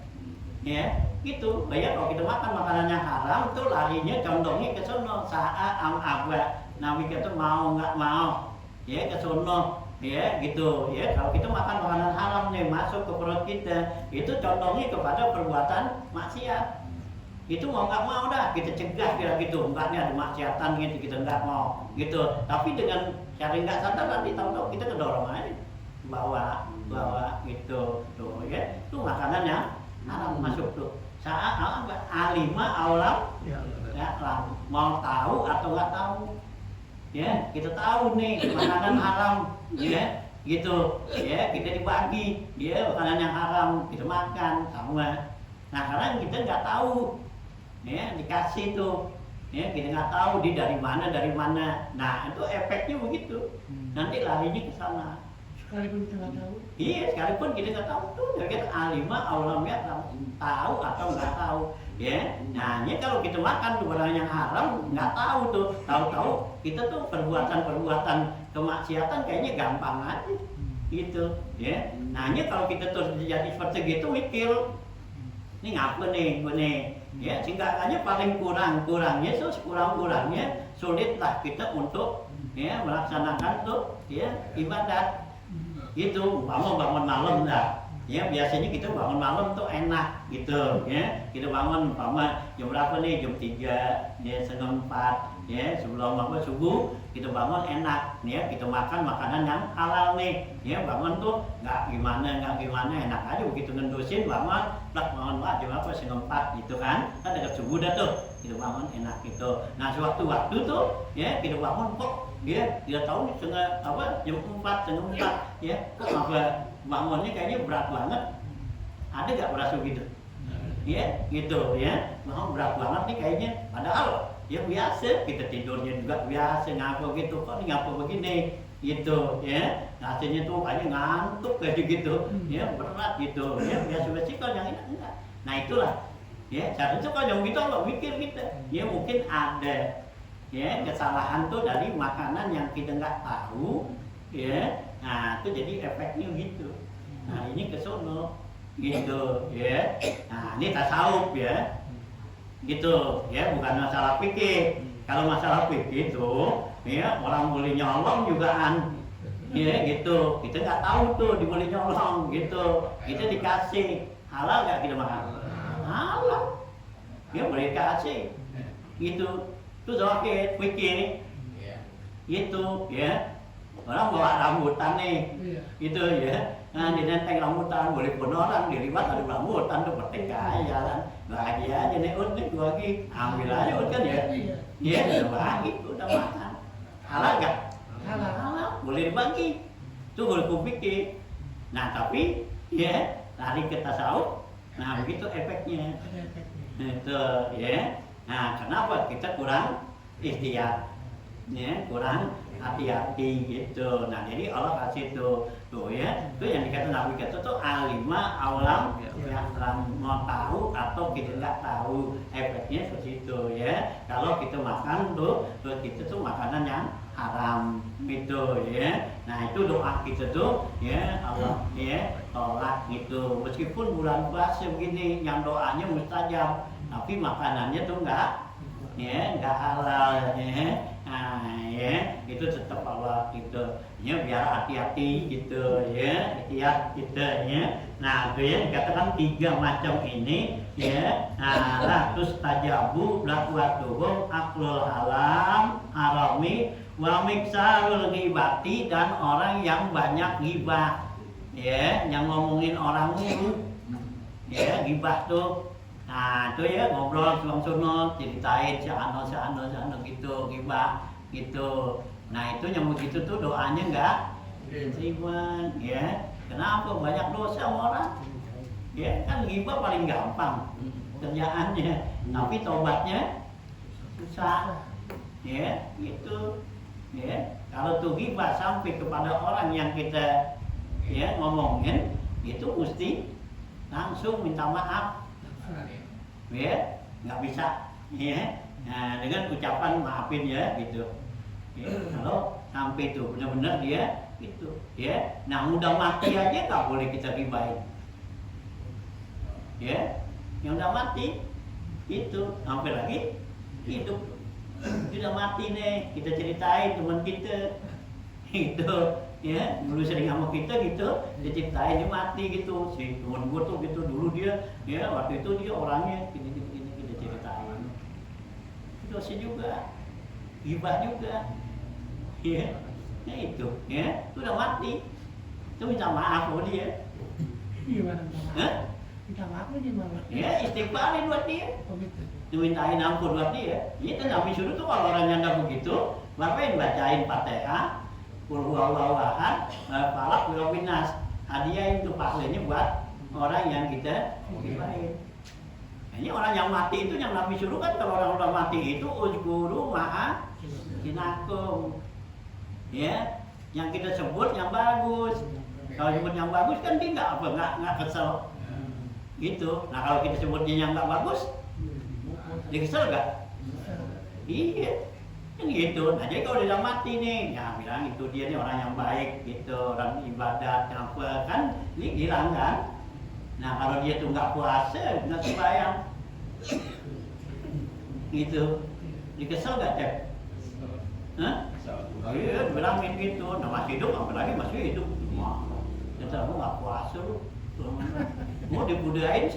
ya gitu. Bayar kalau kita makan makanan yang haram tuh larinya condongnya ke sono saat abah. Nabi kata mau nggak mau ya ke sono ya gitu ya. Kalau kita makan makanan haram nih masuk ke perut kita, itu condongnya kepada perbuatan maksiat. Itu mau nggak mau dah kita cegah kira gitu, enggaknya ada maksiatan gitu, kita nggak mau gitu. Tapi dengan cara nggak sadar nanti tahu-tahu kita kedorong aja bawa gitu tuh ya. Itu makanan yang haram masuk tuh. Saat alima aulam ya lah, mau tahu atau nggak tahu ya, kita tahu nih makanan haram ya, gitu ya, kita dibagi ya makanan yang haram kita makan sama. Nah karena kita nggak tahu ya dikasih tuh ya, kita nggak tahu di dari mana. Nah itu efeknya begitu, nanti larinya ke sana. Sekalipun kita nggak tahu. Iya, sekalipun kita nggak tahu tuh, kita alima aulam ya tahu atau nggak tahu ya. Nah ini kalau kita makan tuh barang yang haram nggak tahu tuh, tahu-tahu kita tuh perbuatan kemaksiatan kayaknya gampang aja gitu ya. Nah ini kalau kita terus jadi seperti gitu mikir ini ngapa nih gue nih ya, sehingga paling kurangnya sulitlah kita untuk ya melaksanakan tuh ya ibadat gitu. Bangun malam dah ya, biasanya kita bangun malam tuh enak gitu ya, kita bangun jam berapa nih, jam 3 ya, setengah 4 ya, sebelum subuh kita bangun enak ya, kita makan makanan yang halal nih ya, bangun tuh nggak gimana enak aja, begitu ngendusin bangun jam berapa, setengah 4 gitu kan dekat subuh dah tuh kita bangun enak gitu. Nah sewaktu-waktu tuh ya kita bangun kok dia tahu nih jam 4 setengah 4 ya, kok apa bangunnya kayaknya berat banget, ada gak berasa gitu ya gitu ya, mau berat banget nih kayaknya, padahal ya biasa kita tidurnya juga biasa ngapa gitu, kok ngapa begini gitu ya, hasilnya tuh kayaknya ngantuk kayak gitu ya, berat gitu ya, biasa kalau yang ini enggak. Nah itulah ya, seharusnya kalau yang gitu nggak mikir kita ya, mungkin ada ya kesalahan tuh dari makanan yang kita nggak tahu ya. Nah itu jadi efeknya gitu. Nah ini kesono gitu ya. Nah ini tasawuf ya gitu ya, bukan masalah fikih. Kalau masalah fikih itu ya orang boleh nyolong jugaan ya gitu, kita nggak tahu tuh diboleh nyolong gitu, kita dikasih halal nggak kita makan, halal ya boleh kasih gitu. Itu sakit fikih gitu ya, orang bawa rambutan nih gitu ya, nah dinenteng rambutan boleh pun orang dilibat ada rambutan tuh bertikai jalan bahagia aja nih nih gua lagi ambil aja kan ya, ya udah bagi udah makan, halal gak? Halal boleh dibagi tuh, boleh kupikir. Nah tapi ya lari ke tasawuf, nah begitu efeknya itu ya. Nah kenapa kita kurang ikhtiar ya, kurang hati-hati gitu. Nah jadi Allah kasih tuh ya, itu yang dikatakan Nabi kita tuh alima aulam ya, mau tahu atau kita nggak tahu, efeknya seperti itu ya. Kalau kita makan tuh kita tuh makanan yang haram gitu ya. Nah itu doa kita tuh ya Allah ya tolak gitu, meskipun bulan puasa begini yang doanya mustajab, tapi makanannya tuh nggak halal ya. Nah ya itu tetap Allah gitu ya, biar hati-hati gitu ya, hati-hati gitu ya. Nah itu ya dikatakan 3 macam ini ya. Nah terus tajabu lakuatuhum aklul halam harami wa miksarul ghibati, dan orang yang banyak ghibah ya, yang ngomongin orang mulu ya, ghibah tuh. Nah itu ya ngobrol sunat, ceritain si ano gitu, ghibah gitu. Nah itu yang begitu tuh doanya nggak diterima ya. Kenapa? Banyak dosa sama orang ya, kan ghibah paling gampang kerjaannya, tapi tobatnya susah ya gitu ya. Kalau tuh ghibah sampai kepada orang yang kita ya ngomongin, itu mesti langsung minta maaf ya, nggak bisa ya. Nah dengan ucapan maafin ya gitu ya, kalau sampai itu benar-benar dia gitu ya. Nah udah mati aja nggak boleh kita gibahin ya, yang udah mati itu sampai lagi hidup, sudah mati nih kita ceritain teman kita gitu ya, dulu sering sama kita gitu, dia ceritain dia mati gitu, si teman gue tuh gitu dulu dia ya, waktu itu dia orangnya gini kita ceritain, itu dosa juga, ghibah juga ya, ya itu ya, itu udah mati, itu minta maaf sama dia. Gimana minta maaf gimana? Ya istighfarin buat dia, Oh gitu. dimintain ampun buat dia. Itu Nabi suruh tuh kalau orang yang nggak begitu, ngapain bacain Fatihah Qul huwallahu ahad, falaq wa nas. Hadiah itu pahalanya buat orang yang kita gibahin. Ini orang yang mati itu yang Nabi suruh kan, kalau orang udah mati itu uzkuru ma'a kinakum. Ya, yang kita sebut yang bagus. Kalau sebut yang bagus kan dia nggak kesel. Gitu. Nah kalau kita sebutnya yang nggak bagus, dia kesel nggak? Iya. Kan gitu. Nah jadi kalau dia udah mati nih, ya bilang itu dia nih orang yang baik gitu, orang ibadat, apa kan, ini hilang kan. Nah kalau dia tuh nggak puasa, nggak sembahyang, gitu, dikesel nggak cek? Hah? Oh iya, bilangin gitu. Nah masih hidup, apalagi masih hidup. Wah, kita mau nggak puasa lu, mau dibudain 1000.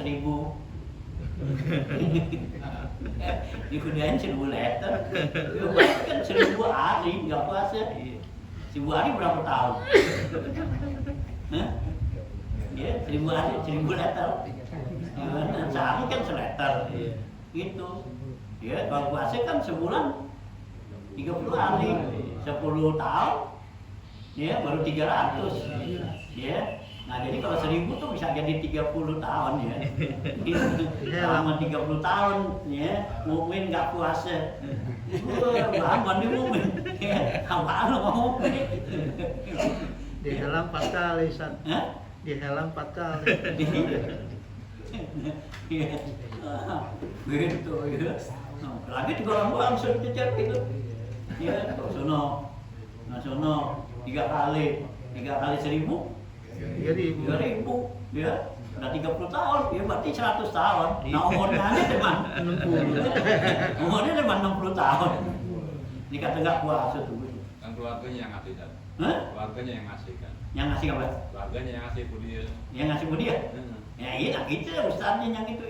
Dikudain 1000 liter, kan 1000 hari nggak puasa. 1000 hari berapa tahun? Hah? Ya, 1000 hari 1000 liter. Sehari kan 1 liter. Gitu. Ya, kalau puasa kan sebulan 30 hari, 10 tahun. Ya, baru 300. Ya. Nah jadi kalau 1000 tuh bisa jadi 30 tahun ya. Selama 30 tahun ya, mukmin nggak puasa. Apaan nih mukmin? Apaan lo mau mukmin? Dihelang 4 kali, San. Dihelang 4 kali. Gitu ya. Lagi juga orang gua langsung dicek gitu. Ya, sono 3 kali 1000. 3.000. 3.000, ya, udah 30 tahun, ya berarti 100 tahun. Nah umurnya aja teman 60. Umurnya teman 60 tahun. Ini kata nggak puasa tuh. Kan keluarganya yang ngasih kan? Hah? Keluarganya yang ngasih kan? Yang ngasih apa? Keluarganya yang ngasih dia. Yang ngasih dia? Ya iya, gitu ya ustadznya yang itu.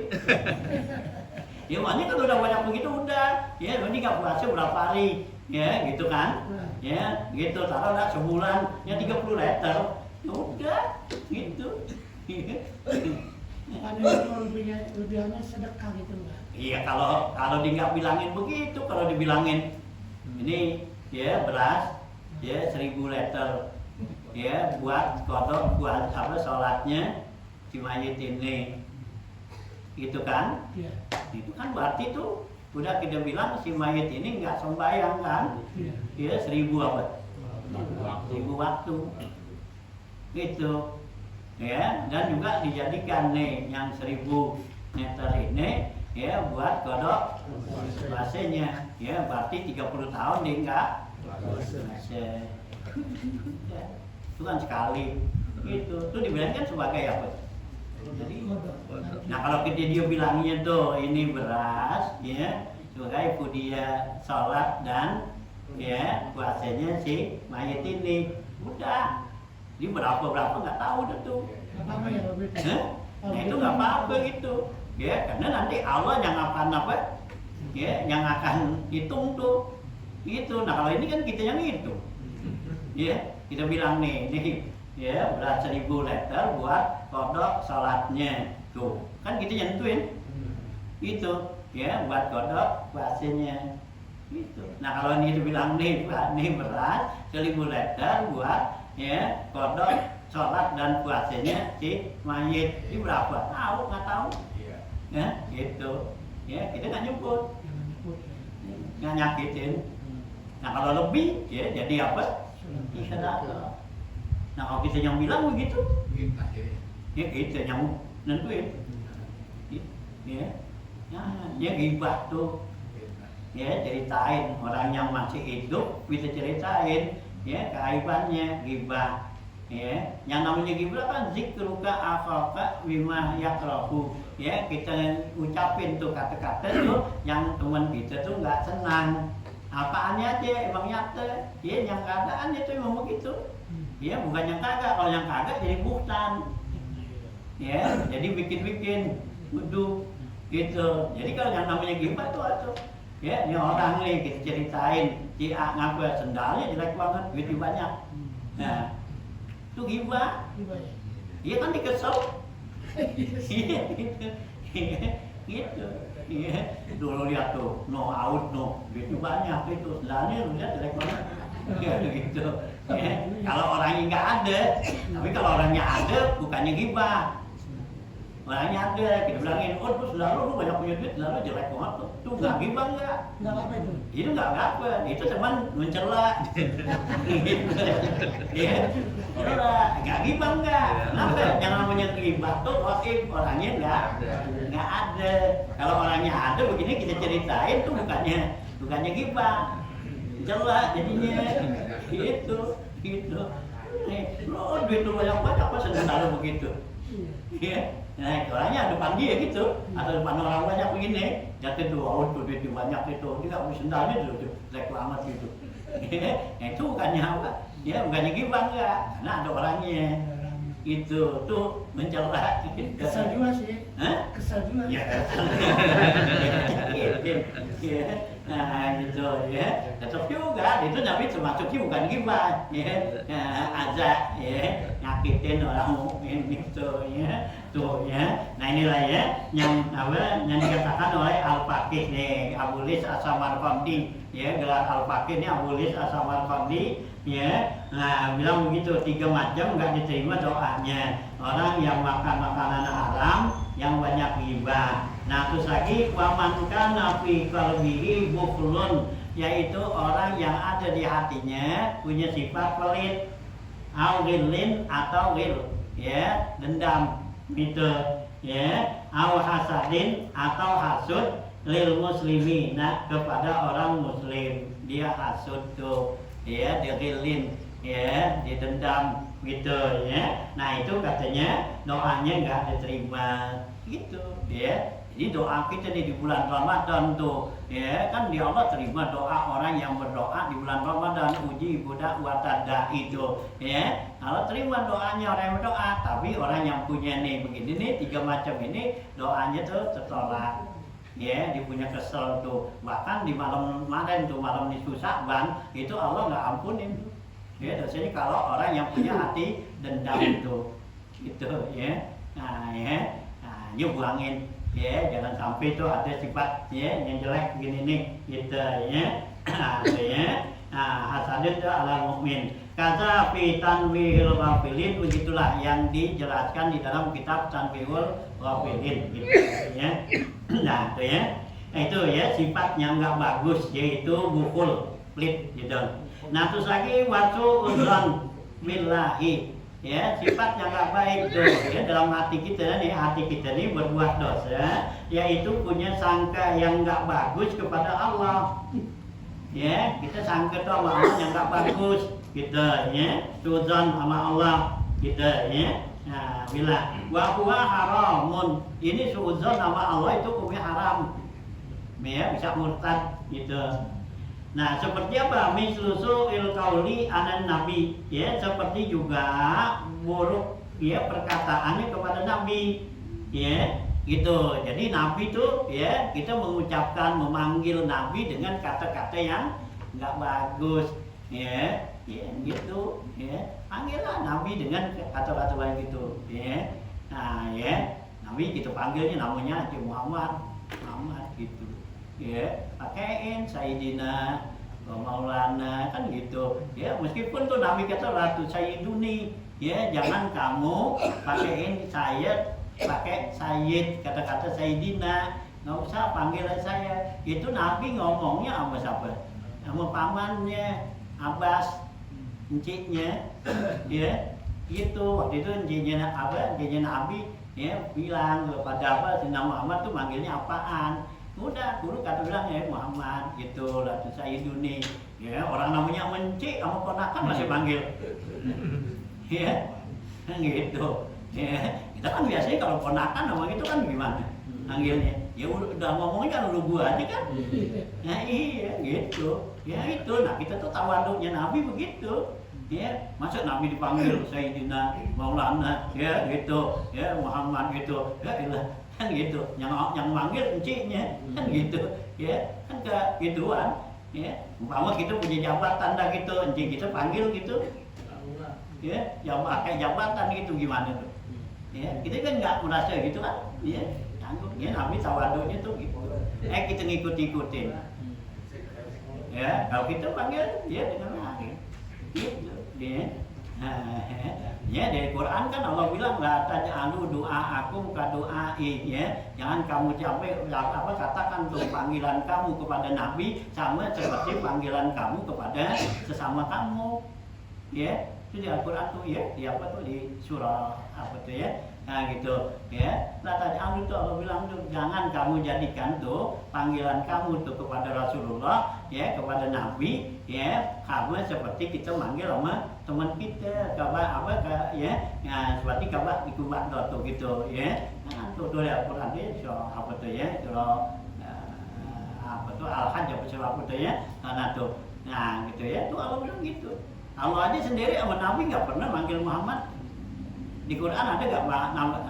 Ya makanya kalau udah banyak begitu udah, ya berarti nggak puasa berapa hari, ya gitu kan? Ya gitu, taruhlah sebulan, ya 30 liter. Udah gitu. Ada yang lebihannya sedekah gitu enggak? Iya kalau dia nggak bilangin begitu, kalau dibilangin ini ya beras ya 1000 liter ya buat kodok buat apa sholatnya si mayit ini, gitu kan? Iya. Itu kan berarti tuh udah kita bilang si mayit ini nggak sembahyang kan? Iya. Ya 1000 apa? 1000 waktu. Gitu ya, dan juga dijadikan nih yang 1000 meter ini ya buat kodok puasanya ya, berarti 30 tahun dia enggak puasa ya, itu kan sekali gitu, itu dibilangkan sebagai apa? Jadi, nah kalau dia bilangnya tuh ini beras ya sebagai dia sholat dan ya puasanya si mayit ini, udah ini berapa nggak tahu dah tuh. Apa ya Robert? Nah itu nggak apa-apa gitu, ya karena nanti Allah yang akan apa, ya yang akan hitung tuh, gitu. Nah kalau ini kan kita yang hitung, ya kita bilang nih, ya berat 1000 liter buat kodok sholatnya tuh, kan kita nyentuhin, gitu, ya buat kodok puasanya. Gitu. Nah kalau ini dibilang nih beras 1000 liter buat ya kodok sholat dan puasanya si mayit, ini berapa? Nggak tahu, ya gitu, ya kita nggak nyebut, nggak nyakitin. Nah kalau lebih ya jadi apa? Sedekah. Nah kalau kita yang bilang begitu, ya kita yang nentuin, ya ghibah tuh. Ya ceritain orang yang masih hidup bisa ceritain ya keaibannya ghibah, ya yang namanya ghibah kan zikruka akhaka bima yakrahu, ya kita ucapin tuh kata-kata tuh yang teman kita tuh nggak senang, apaannya aja emang nyata, ya yang keadaannya tuh emang begitu, ya bukan yang kagak, kalau yang kagak jadi buhtan, ya jadi bikin nuduh gitu. Jadi kalau yang namanya ghibah tuh atuh. Ya, ini orang nih kita ceritain, si A ngaku sendalnya jelek banget, duitnya banyak. Nah, itu ghibah. Iya kan dikesel. Iya gitu. Gitu. Iya. Dulu lihat tuh, no out no, duitnya banyak itu, sendalnya lu lihat jelek banget. Ya gitu. Ya, kalau orangnya nggak ada, tapi kalau orangnya ada bukannya ghibah. Orangnya ada, kita bilangin, oh terus lalu lu banyak punya duit, lalu jelek banget tuh. Tuh nggak ghibah nggak? Nggak apa itu. Itu nggak apa, itu cuman mencela. Ya, nggak ghibah nggak? Kenapa? Yang namanya ghibah tuh goib, orangnya nggak ada. Kalau orangnya ada, begini kita ceritain tuh bukannya ghibah, mencela jadinya. Gitu. Nih, lo duit lu banyak apa sedang lalu begitu? Iya. Nah, orangnya depan dia gitu, atau depan orang banyak begini, jatuh tuh, oh tuh duit banyak itu, dia nggak punya sendalnya tuh, jelek banget gitu. Nah, itu bukannya apa? Ya bukannya ghibah enggak, karena ada orangnya. Itu tuh mencela. Kesal juga sih. Hah? Kesal juga. Ya. Ya. Nah, gitu ya. Tetap juga itu Nabi termasuknya bukan ghibah, ya. Azza ya, nyakitin orang mukmin gitu ya. Tuh ya. Nah, inilah ya yang dikatakan oleh Al-Faqih nih, Abu Lis As-Samarqandi ya, gelar Al-Faqih ini Abu Lis As-Samarqandi ya. Nah, bilang begitu, 3 macam nggak diterima doanya. Orang yang makan makanan haram, yang banyak ghibah. Nah, terus lagi waman kana fi qalbihi bukhlun, yaitu orang yang ada di hatinya punya sifat pelit, au ghillin atau ghil, ya, dendam gitu, ya, au hasadin atau hasud lil muslimi, nah kepada orang muslim dia hasud tuh, ya, dia ghillin, ya, dia dendam gitu, ya. Nah, itu katanya doanya nggak diterima gitu, ya. Jadi doa kita nih di bulan Ramadan tuh, ya kan di Allah terima doa orang yang berdoa di bulan Ramadan, uji budak watada itu, ya. Allah terima doanya orang yang berdoa, tapi orang yang punya nih begini nih 3 macam ini doanya tuh tertolak, ya, dia punya kesel tuh. Bahkan di malam kemarin tuh, malam nisfu Sya'ban itu Allah nggak ampunin tuh, ya. Dosanya kalau orang yang punya hati dendam itu, gitu, ya. Nah, ya, nah, buangin. Ya, jangan sampai itu ada sifat ya yang jelek begini nih gitu ya. Ya. Nah, hasadun itu ala mukmin. Kata fi tanwihil ghafilin, begitulah yang dijelaskan di dalam kitab Tanwihul Ghafilin gitu ya. Nah, itu ya. Nah, itu ya sifat yang enggak bagus, yaitu bukul, pelit gitu. Nah, terus lagi watu udzon billahi. Ya, sifat yang nggak baik tuh ya, dalam hati kita nih berbuat dosa, yaitu punya sangka yang nggak bagus kepada Allah, ya, kita sangka tuh sama Allah yang nggak bagus gitu ya, suzon sama Allah gitu ya. Nah, bila wa huwa haramun, ini suzon sama Allah itu hukumnya haram, ya, bisa murtad gitu. Nah, seperti apa? Mislusu il qauli anan nabi, ya, seperti juga buruk ya perkataannya kepada nabi, ya, gitu. Jadi nabi itu ya, kita mengucapkan, memanggil nabi dengan kata-kata yang nggak bagus, ya, ya, gitu, ya. Panggillah nabi dengan kata-kata baik gitu, ya. Nah, ya, nabi kita panggilnya namanya Haji Muhammad gitu. Ya, pakaiin Sayyidina Maulana kan gitu. Ya, meskipun tuh Nabi kata Ratu Sayyiduni, ya, jangan kamu pakaiin saya, pakai Sayyid, kata-kata Sayyidina, nggak usah panggil saya. Itu Nabi ngomongnya sama siapa? Sama pamannya Abbas, enciknya, ya, gitu. Waktu itu enciknya Nabi, ya, bilang kepada apa, Sayyidina Muhammad tuh manggilnya apaan? Udah, dulu kata bilang ya Muhammad gitu, Ratu Sayyiduni, ya, orang namanya mencik sama ponakan masih panggil, ya, gitu, ya. Kita kan biasanya kalau ponakan sama gitu kan gimana panggilnya, ya udah ngomongnya kan udah gua aja kan, nah iya gitu, ya itu. Nah, kita tuh tawaduknya Nabi begitu, ya, masa Nabi dipanggil Sayyidina Maulana, ya gitu, ya Muhammad gitu, ya ilah. Kan gitu, yang manggil enciknya kan gitu, ya, kan ke gituan, ya. Umpama kita punya jabatan dah gitu, encik kita panggil gitu, ya, yang pakai jabatan gitu gimana tuh, ya, kita kan nggak merasa gitu kan, ya, ya, Nabi tawaduknya tuh gitu, kita ngikut-ikutin, ya, kalau kita panggil, ya dengan lagi, gitu, Ya dari Quran kan Allah bilang la taj'alu du'aakum ka du'ai, ya. Jangan kamu katakan tuh panggilan kamu kepada Nabi sama seperti panggilan kamu kepada sesama kamu. Ya, itu di Al-Qur'an tuh ya, di apa tuh di surah apa tuh ya. Nah gitu ya. La taj'alu itu Allah bilang tuh jangan kamu jadikan tuh panggilan kamu tuh kepada Rasulullah ya, kepada Nabi ya, kamu seperti kita manggil sama teman kita ya, nah, seperti kabar di kubah tuh gitu ya. Nah tuh ya Quran itu apa tuh ya, surah apa tuh Al-Hajj apa tuh ya. Nah tuh, nah gitu ya, tuh Allah bilang gitu. Allah aja sendiri sama Nabi nggak pernah manggil Muhammad. Di Quran ada nggak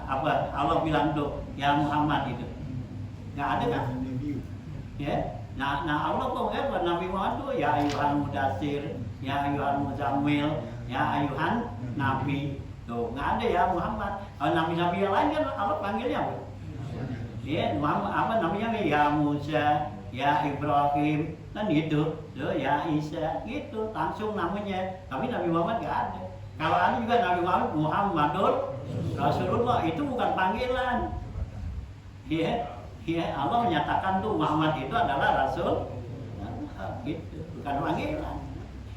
apa Allah bilang tuh ya Muhammad itu? Nggak ada kan? Ya. Nah Allah kok buat Nabi Muhammad tuh ya ayuhan mudatsir, ya ayuhan muzammil, ya ayuhan Nabi. Tuh nggak ada ya Muhammad. Kalau nabi-nabi yang lain kan Allah panggilnya apa? Ya Muhammad apa namanya ya Musa, ya Ibrahim kan gitu. Tuh ya Isa gitu langsung namanya. Tapi Nabi Muhammad nggak ada. Kalau ada juga Nabi Muhammad Muhammadur Rasulullah itu bukan panggilan. Ya, Allah menyatakan tuh Muhammad itu adalah Rasul. Gitu, bukan panggilan.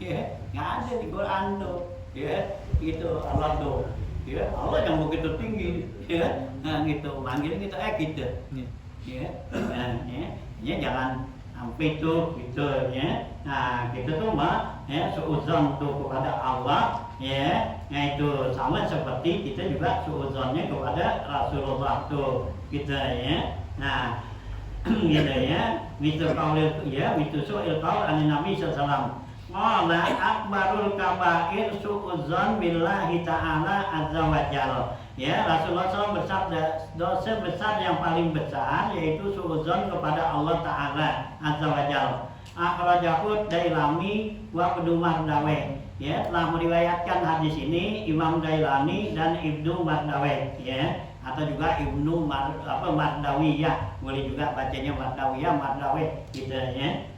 Ya, nggak ada di Quran tuh. Ya, itu Allah tuh. Ya, Allah yang begitu tinggi. Ya, nah gitu, manggil kita gitu. Ya, ya jangan sampai tuh gitu ya. Nah, gitu tuh mah ya suudzon tuh kepada Allah ya. Nah itu sama seperti kita juga suudzonnya kepada Rasulullah tuh kita ya. Nah, gitu ya. Mitu qaulil ya, mitu su'il qaul an Nabi sallallahu qala akbarul kabair suudzon billahi ta'ala azza wa jalla. Ya, Rasulullah SAW bersabda dosa besar yang paling besar yaitu suudzon kepada Allah Ta'ala azza wa jalla. Akhrajahu Dailami wa Ibnu Mardawayh. Ya, telah meriwayatkan hadis ini Imam Dailami dan Ibnu Mardawayh ya, atau juga Ibnu Mardawiyah, boleh juga bacanya Mardawiyah, Mardawayh gitu ya.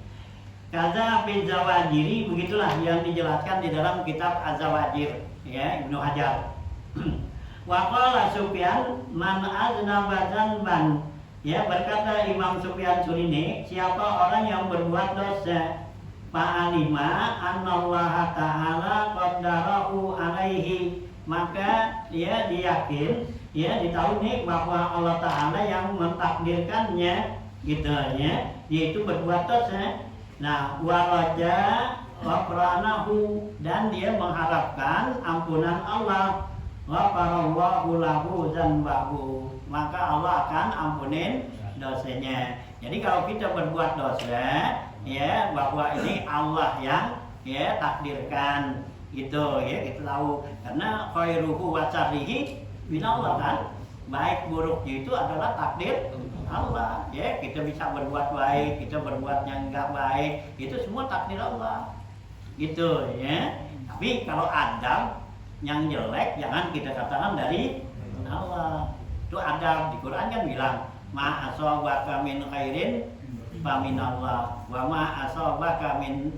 Kaza bin Zawajiri, begitulah yang dijelaskan di dalam kitab Az-Zawajir ya, Ibnu Hajar. Wa qala Sufyan man aznaba dzanban. Ya, berkata Imam Sufyan Tsauri, siapa orang yang berbuat dosa, fa'alima annallaha ta'ala qaddarahu alaihi, maka ya diyakin ya ditahu nih bahwa Allah Ta'ala yang mentakdirkannya gitu ya, yaitu berbuat dosa. Nah, waraja waqranahu, dan dia mengharapkan ampunan Allah. Ghafarallahu lahu dzanbahu, maka Allah akan ampunin dosanya. Jadi kalau kita berbuat dosa ya, bahwa ini Allah yang ya takdirkan gitu ya, kita tahu karena khairuhu wa syarrihi minallah kan, baik buruknya itu adalah takdir Allah ya. Kita bisa berbuat baik, kita berbuat yang enggak baik, itu semua takdir Allah gitu ya. Tapi kalau Adam yang jelek jangan kita katakan dari Allah. Itu Adam di Quran kan bilang ma asabaka min khairin fa minallah wa ma asabaka min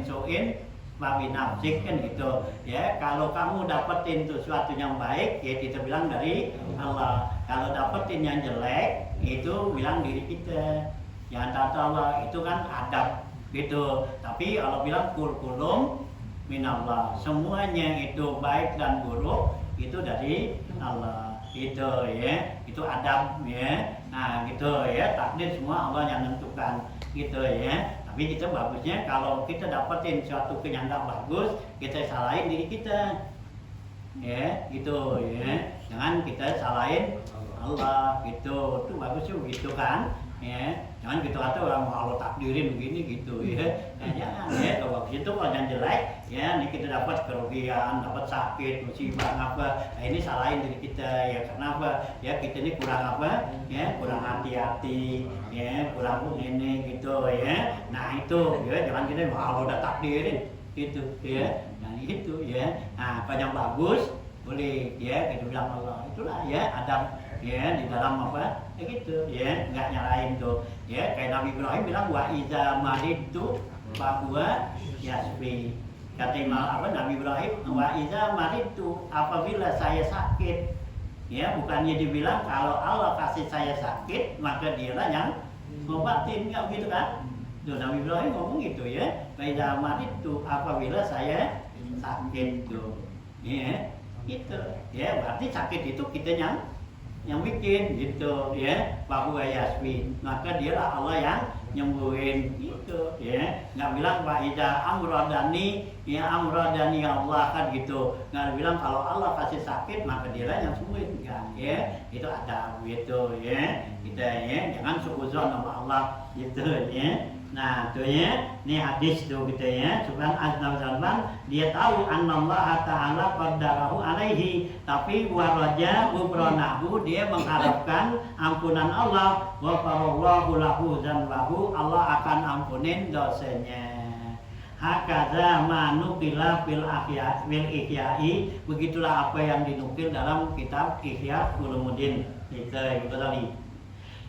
su'in fa min nafsik kan gitu ya. Kalau kamu dapetin sesuatu yang baik ya kita bilang dari Allah. Kalau dapetin yang jelek itu bilang diri kita. Jangan kata Allah, itu kan adab gitu. Tapi Allah bilang kulum minallah, semuanya itu baik dan buruk itu dari Allah gitu ya. Itu adab ya. Nah gitu ya, takdir semua Allah yang menentukan gitu ya. Tapi kita bagusnya kalau kita dapetin suatu yang nggak bagus, kita salahin diri kita ya gitu ya. Jangan kita salahin Allah gitu. Itu bagusnya begitu kan ya. Jangan gitu kata orang mau Allah takdirin begini gitu ya. Nah, jangan ya. Kalau begitu kalau yang jelek ya, ini kita dapat kerugian, dapat sakit, musibah apa. Nah, ini salahin diri kita ya. Kenapa? Ya kita ini kurang apa? Ya kurang hati-hati, ya kurang ini gitu ya. Nah itu ya, jangan kita mau Allah udah takdirin gitu ya. Nah itu ya. Nah kalau yang bagus boleh ya kita bilang Allah. Itulah ya Adam ya di dalam apa ya gitu ya, nggak nyalain tuh ya. Kayak Nabi Ibrahim bilang wa iza maritu bahwa yasfi Kata Nabi Ibrahim, wa iza maritu, apabila saya sakit, ya bukannya dibilang kalau Allah kasih saya sakit maka dialah yang ngobatin, nggak gitu kan? Tuh Nabi Ibrahim ngomong gitu ya, wa iza maritu, apabila saya sakit tuh, ya gitu, ya berarti sakit itu kita yang bikin gitu ya, bahwa yasmin, maka dialah Allah yang nyembuhin gitu ya, nggak bilang Pak Ida amrodani ya amrodani Allah kan gitu, nggak bilang kalau Allah kasih sakit maka dialah yang sembuhin kan ya, itu ada gitu ya, kita ya jangan suuzon sama Allah gitu ya. Nah tuh ya, ini hadis tuh gitu ya, Subhan azza wa dia tahu annallaha ta'ala qaddarahu alaihi, tapi waraja ghufranahu, dia mengharapkan ampunan Allah, wa farallahu lahu dzanbahu, Allah akan ampunin dosanya. Hakaza manukila fil ihyai, begitulah apa yang dinukil dalam kitab Ihya Ulumuddin itu tadi.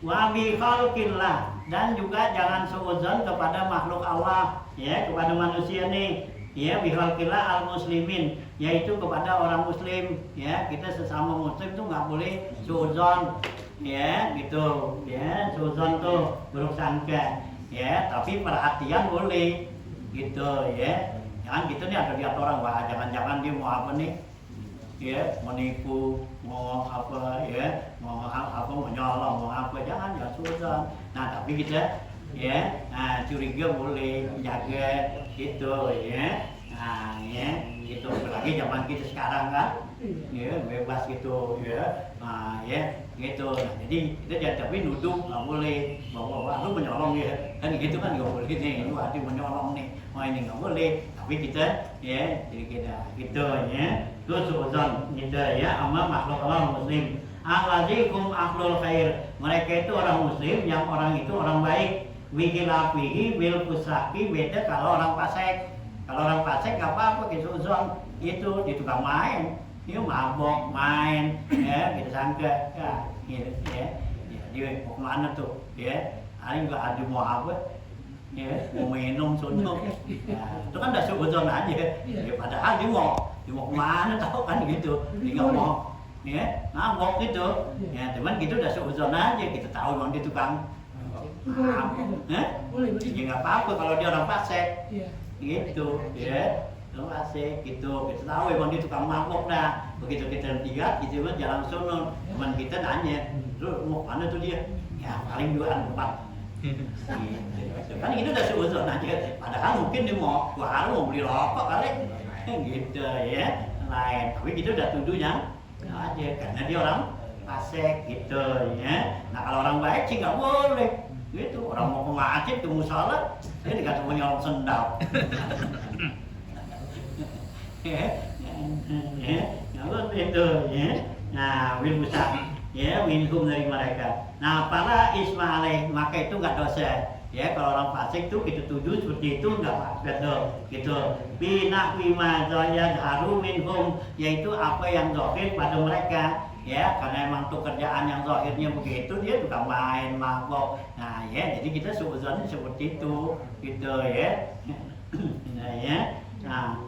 Wa bi khalqillah, dan juga jangan suudzon kepada makhluk Allah ya, kepada manusia nih ya, bi khalqillah al muslimin, yaitu kepada orang muslim ya, kita sesama muslim tuh nggak boleh suudzon ya gitu ya, suudzon tuh buruk sangka ya, tapi perhatian boleh gitu ya, jangan gitu nih ada lihat orang, wah jangan-jangan dia mau apa nih ya, mau nipu, mau apa ya, mau nyolong, mau apa, jangan suudzon. Nah tapi kita ya, nah curiga boleh, jaga gitu ya, nah ya gitu, apalagi zaman kita sekarang kan ya bebas gitu ya, nah ya gitu. Nah, jadi kita jangan tapi nuduh nggak boleh, bahwa lu menyolong ya kan gitu kan, nggak boleh nih, lu hati menyolong nih, wah ini nggak boleh, tapi kita ya jadi kita gitu ya, itu suudzon gitu ya sama makhluk Allah muslim. Alladzikum ahlul khair, mereka itu orang muslim yang orang itu orang baik. Wikilafihi bil fusaki, beda kalau orang fasik. Kalau orang fasik nggak apa-apa gitu suudzon, itu di tukang main, dia mabok main ya, kita sangka ya gitu ya, dia mau kemana tuh ya, hari nggak ada mau apa ya, mau minum suntuk ya, itu kan udah suudzon aja ya, padahal dia mau kemana tahu kan gitu, dia nggak mau ya ngambok gitu ya, teman gitu udah suudzon aja, kita tahu memang dia tukang mabok ya, ya nggak apa-apa kalau dia orang fasik gitu ya, orang fasik gitu, kita tahu memang dia tukang mabok dah, begitu kita lihat gitu kan jalan sono, teman kita nanya, lu mau mana tuh dia, ya paling 2 tempat gitu. Kan itu udah suudzon aja, padahal mungkin dia mau beli rokok kali gitu ya, lain, tapi gitu udah tuduhnya aja karena dia orang fasik gitu ya. Nah kalau orang baik sih nggak boleh gitu, orang mau ke masjid ke musala dia dikata menyolong sendal ya nggak boleh itu ya. Nah wil musa ya, minhum dari mereka. Nah para ismailih maka itu nggak dosa ya, kalau orang fasik tuh kita tuduh seperti itu nggak betul gitu. Binah wima zoyad haru minhum, yaitu apa yang zahir pada mereka ya, karena emang tuh kerjaan yang zahirnya begitu, dia tukang main mabok. Nah ya, jadi kita suudzonnya seperti itu gitu ya. Nah ya, nah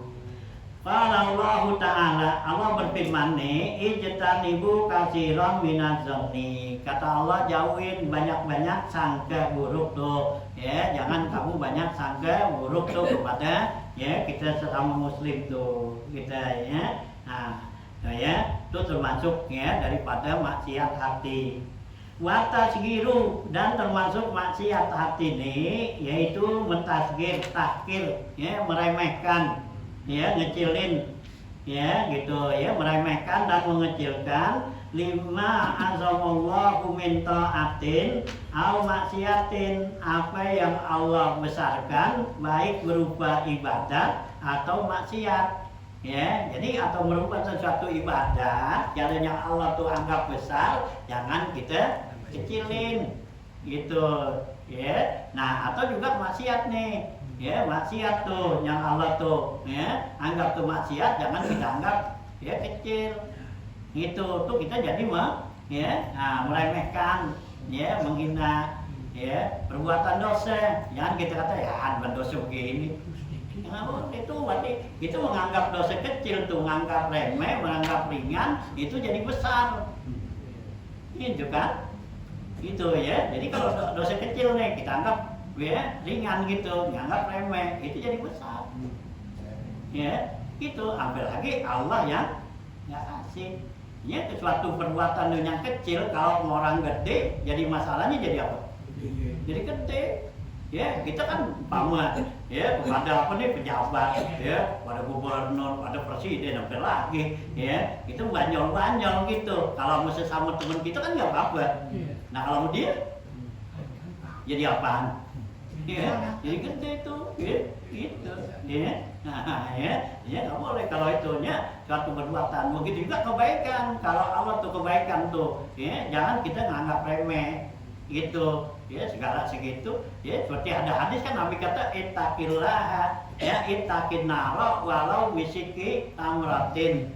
qala Allah Ta'ala, Allah berfirman nih, ijtanibu katsiran minadz-dzanni, kata Allah jauhin banyak-banyak sangka buruk tuh ya, jangan kamu banyak sangka buruk tuh kepada ya kita sesama muslim tuh kita ya. Nah ya itu termasuk ya daripada maksiat hati. Watasgiru, dan termasuk maksiat hati ini yaitu mentasgir, tahkir ya, meremehkan ya, ngecilin ya gitu ya, meremehkan dan mengecilkan lima azamallahu min ta'atin au maksiatin, apa yang Allah besarkan baik berupa ibadat atau maksiat ya. Jadi atau merupakan sesuatu ibadat yang Allah tuh anggap besar, jangan kita kecilin gitu ya. Nah atau juga maksiat nih ya, maksiat tuh yang Allah tuh ya anggap tuh maksiat, jangan kita anggap ya kecil gitu tuh, kita jadi ya meremehkan ya, menghina ya perbuatan dosa, jangan kita kata ya bukan dosa begini Nggak boleh. Itu berarti itu menganggap dosa kecil tuh, menganggap remeh, menganggap ringan, itu jadi besar. Itu kan? Itu ya. Jadi kalau dosa kecil nih kita anggap ya ringan gitu, dianggap remeh, itu jadi besar. Ya, itu ambil lagi Allah yang nggak kasih. Ya, suatu perbuatan yang kecil kalau orang gede, jadi masalahnya jadi apa? Jadi gede. Ya, kita kan umpama ya pada apa nih pejabat, ya, pada gubernur, pada presiden, sampai lagi, ya, itu banyak gitu. Kalau mau sesama teman kita kan nggak apa-apa. Nah kalau mau dia, jadi apaan? Ya, jadi gede itu, ya, gitu, ya, nah, ya nggak boleh kalau itunya suatu perbuatan. Begitu juga kebaikan. Kalau Allah tuh kebaikan tuh, ya, jangan kita nganggap remeh, gitu. Ya segala segitu ya seperti ada hadis kan Nabi kata ittaqillah ya ittaqin nara walau bisiki tamratin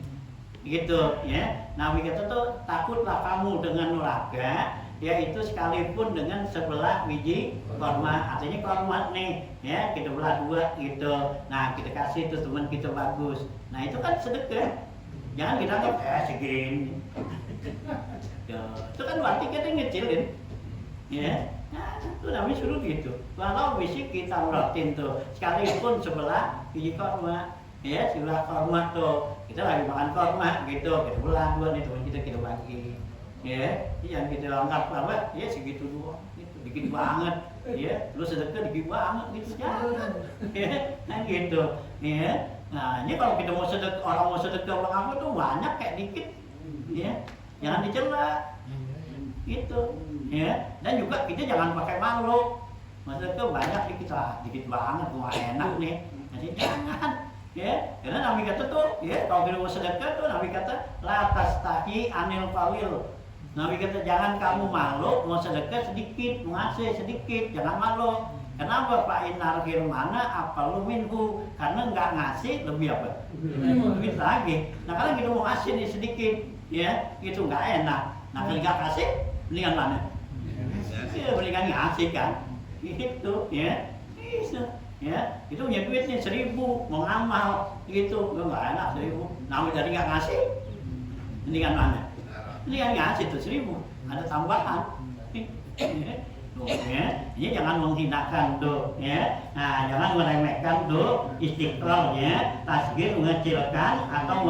gitu ya. Nabi kata tuh takutlah kamu dengan neraka yaitu sekalipun dengan sebelah biji korma. Artinya korma nih ya kita belah dua gitu. Nah kita kasih tuh teman kita bagus. Nah itu kan sedekah. Jangan kita anggap segini ya, itu kan berarti kita ngecilin ya. Nah, itu namanya suruh gitu. Walau bisik kita meratin tuh, sekalipun sebelah biji korma, ya sebelah korma tuh, kita lagi makan korma gitu, kita belah dua nih teman kita bagi, ya, yang kita anggap apa, ya segitu doang, gitu, dikit banget, ya, lu sedekah dikit banget gitu, jangan, ya, kan gitu, ya. Nah, ini kalau kita mau sedekah, orang mau sedekah orang apa tuh banyak kayak dikit, ya, jangan dicela. Gitu ya, dan juga kita jangan pakai malu. Maksudnya tuh banyak dikit banget, wah enak nih, jadi jangan ya, karena Nabi kata tuh ya kalau kita mau sedekah tuh Nabi kata la tastahi anil falil. Nabi kata jangan kamu malu mau sedekah sedikit, mau ngasih sedikit, jangan malu. Kenapa Pak Inar firmana apalu minhu, karena nggak ngasih lebih apa? Lebih lagi. Nah kalau kita mau ngasih nih sedikit ya itu nggak enak. Nah kalau nggak kasih mendingan mana? Ya, mendingan ngasih kan? Gitu ya. Bisa ya. Itu punya duit nih 1.000 mau ngamal gitu, nggak enak 1.000. Namun dari nggak ngasih, mendingan mana? Mendingan ngasih tuh 1.000. Ada tambahan. Ya, ini jangan menghinakan tuh ya. Nah, jangan meremehkan tuh istiqlal ya, tasghir mengecilkan atau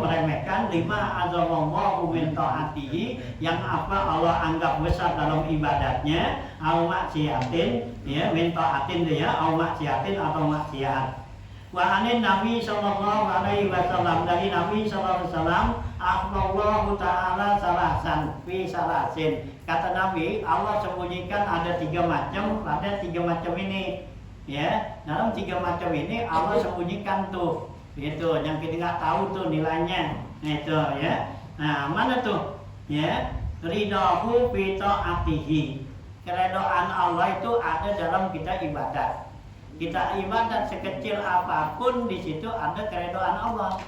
meremehkan lima azamallahu min taatihi yang apa Allah anggap besar dalam ibadatnya, au maksiatin ya, min taatin ya, au maksiatin atau maksiat. Wa anin Nabi sallallahu alaihi wasallam, dari Nabi sallallahu alaihi wasallam akhbarallahu ta'ala salasan fi salasin. Kata Nabi, Allah sembunyikan ada 3 macam, ada 3 macam ini. Ya, dalam 3 macam ini Allah sembunyikan tuh. Itu yang kita nggak tahu tuh nilainya. Itu ya. Nah, mana tuh? Ya, ridahu fi ta'atihi. Keredoan Allah itu ada dalam kita ibadat. Kita ibadat sekecil apapun di situ ada keredoan Allah.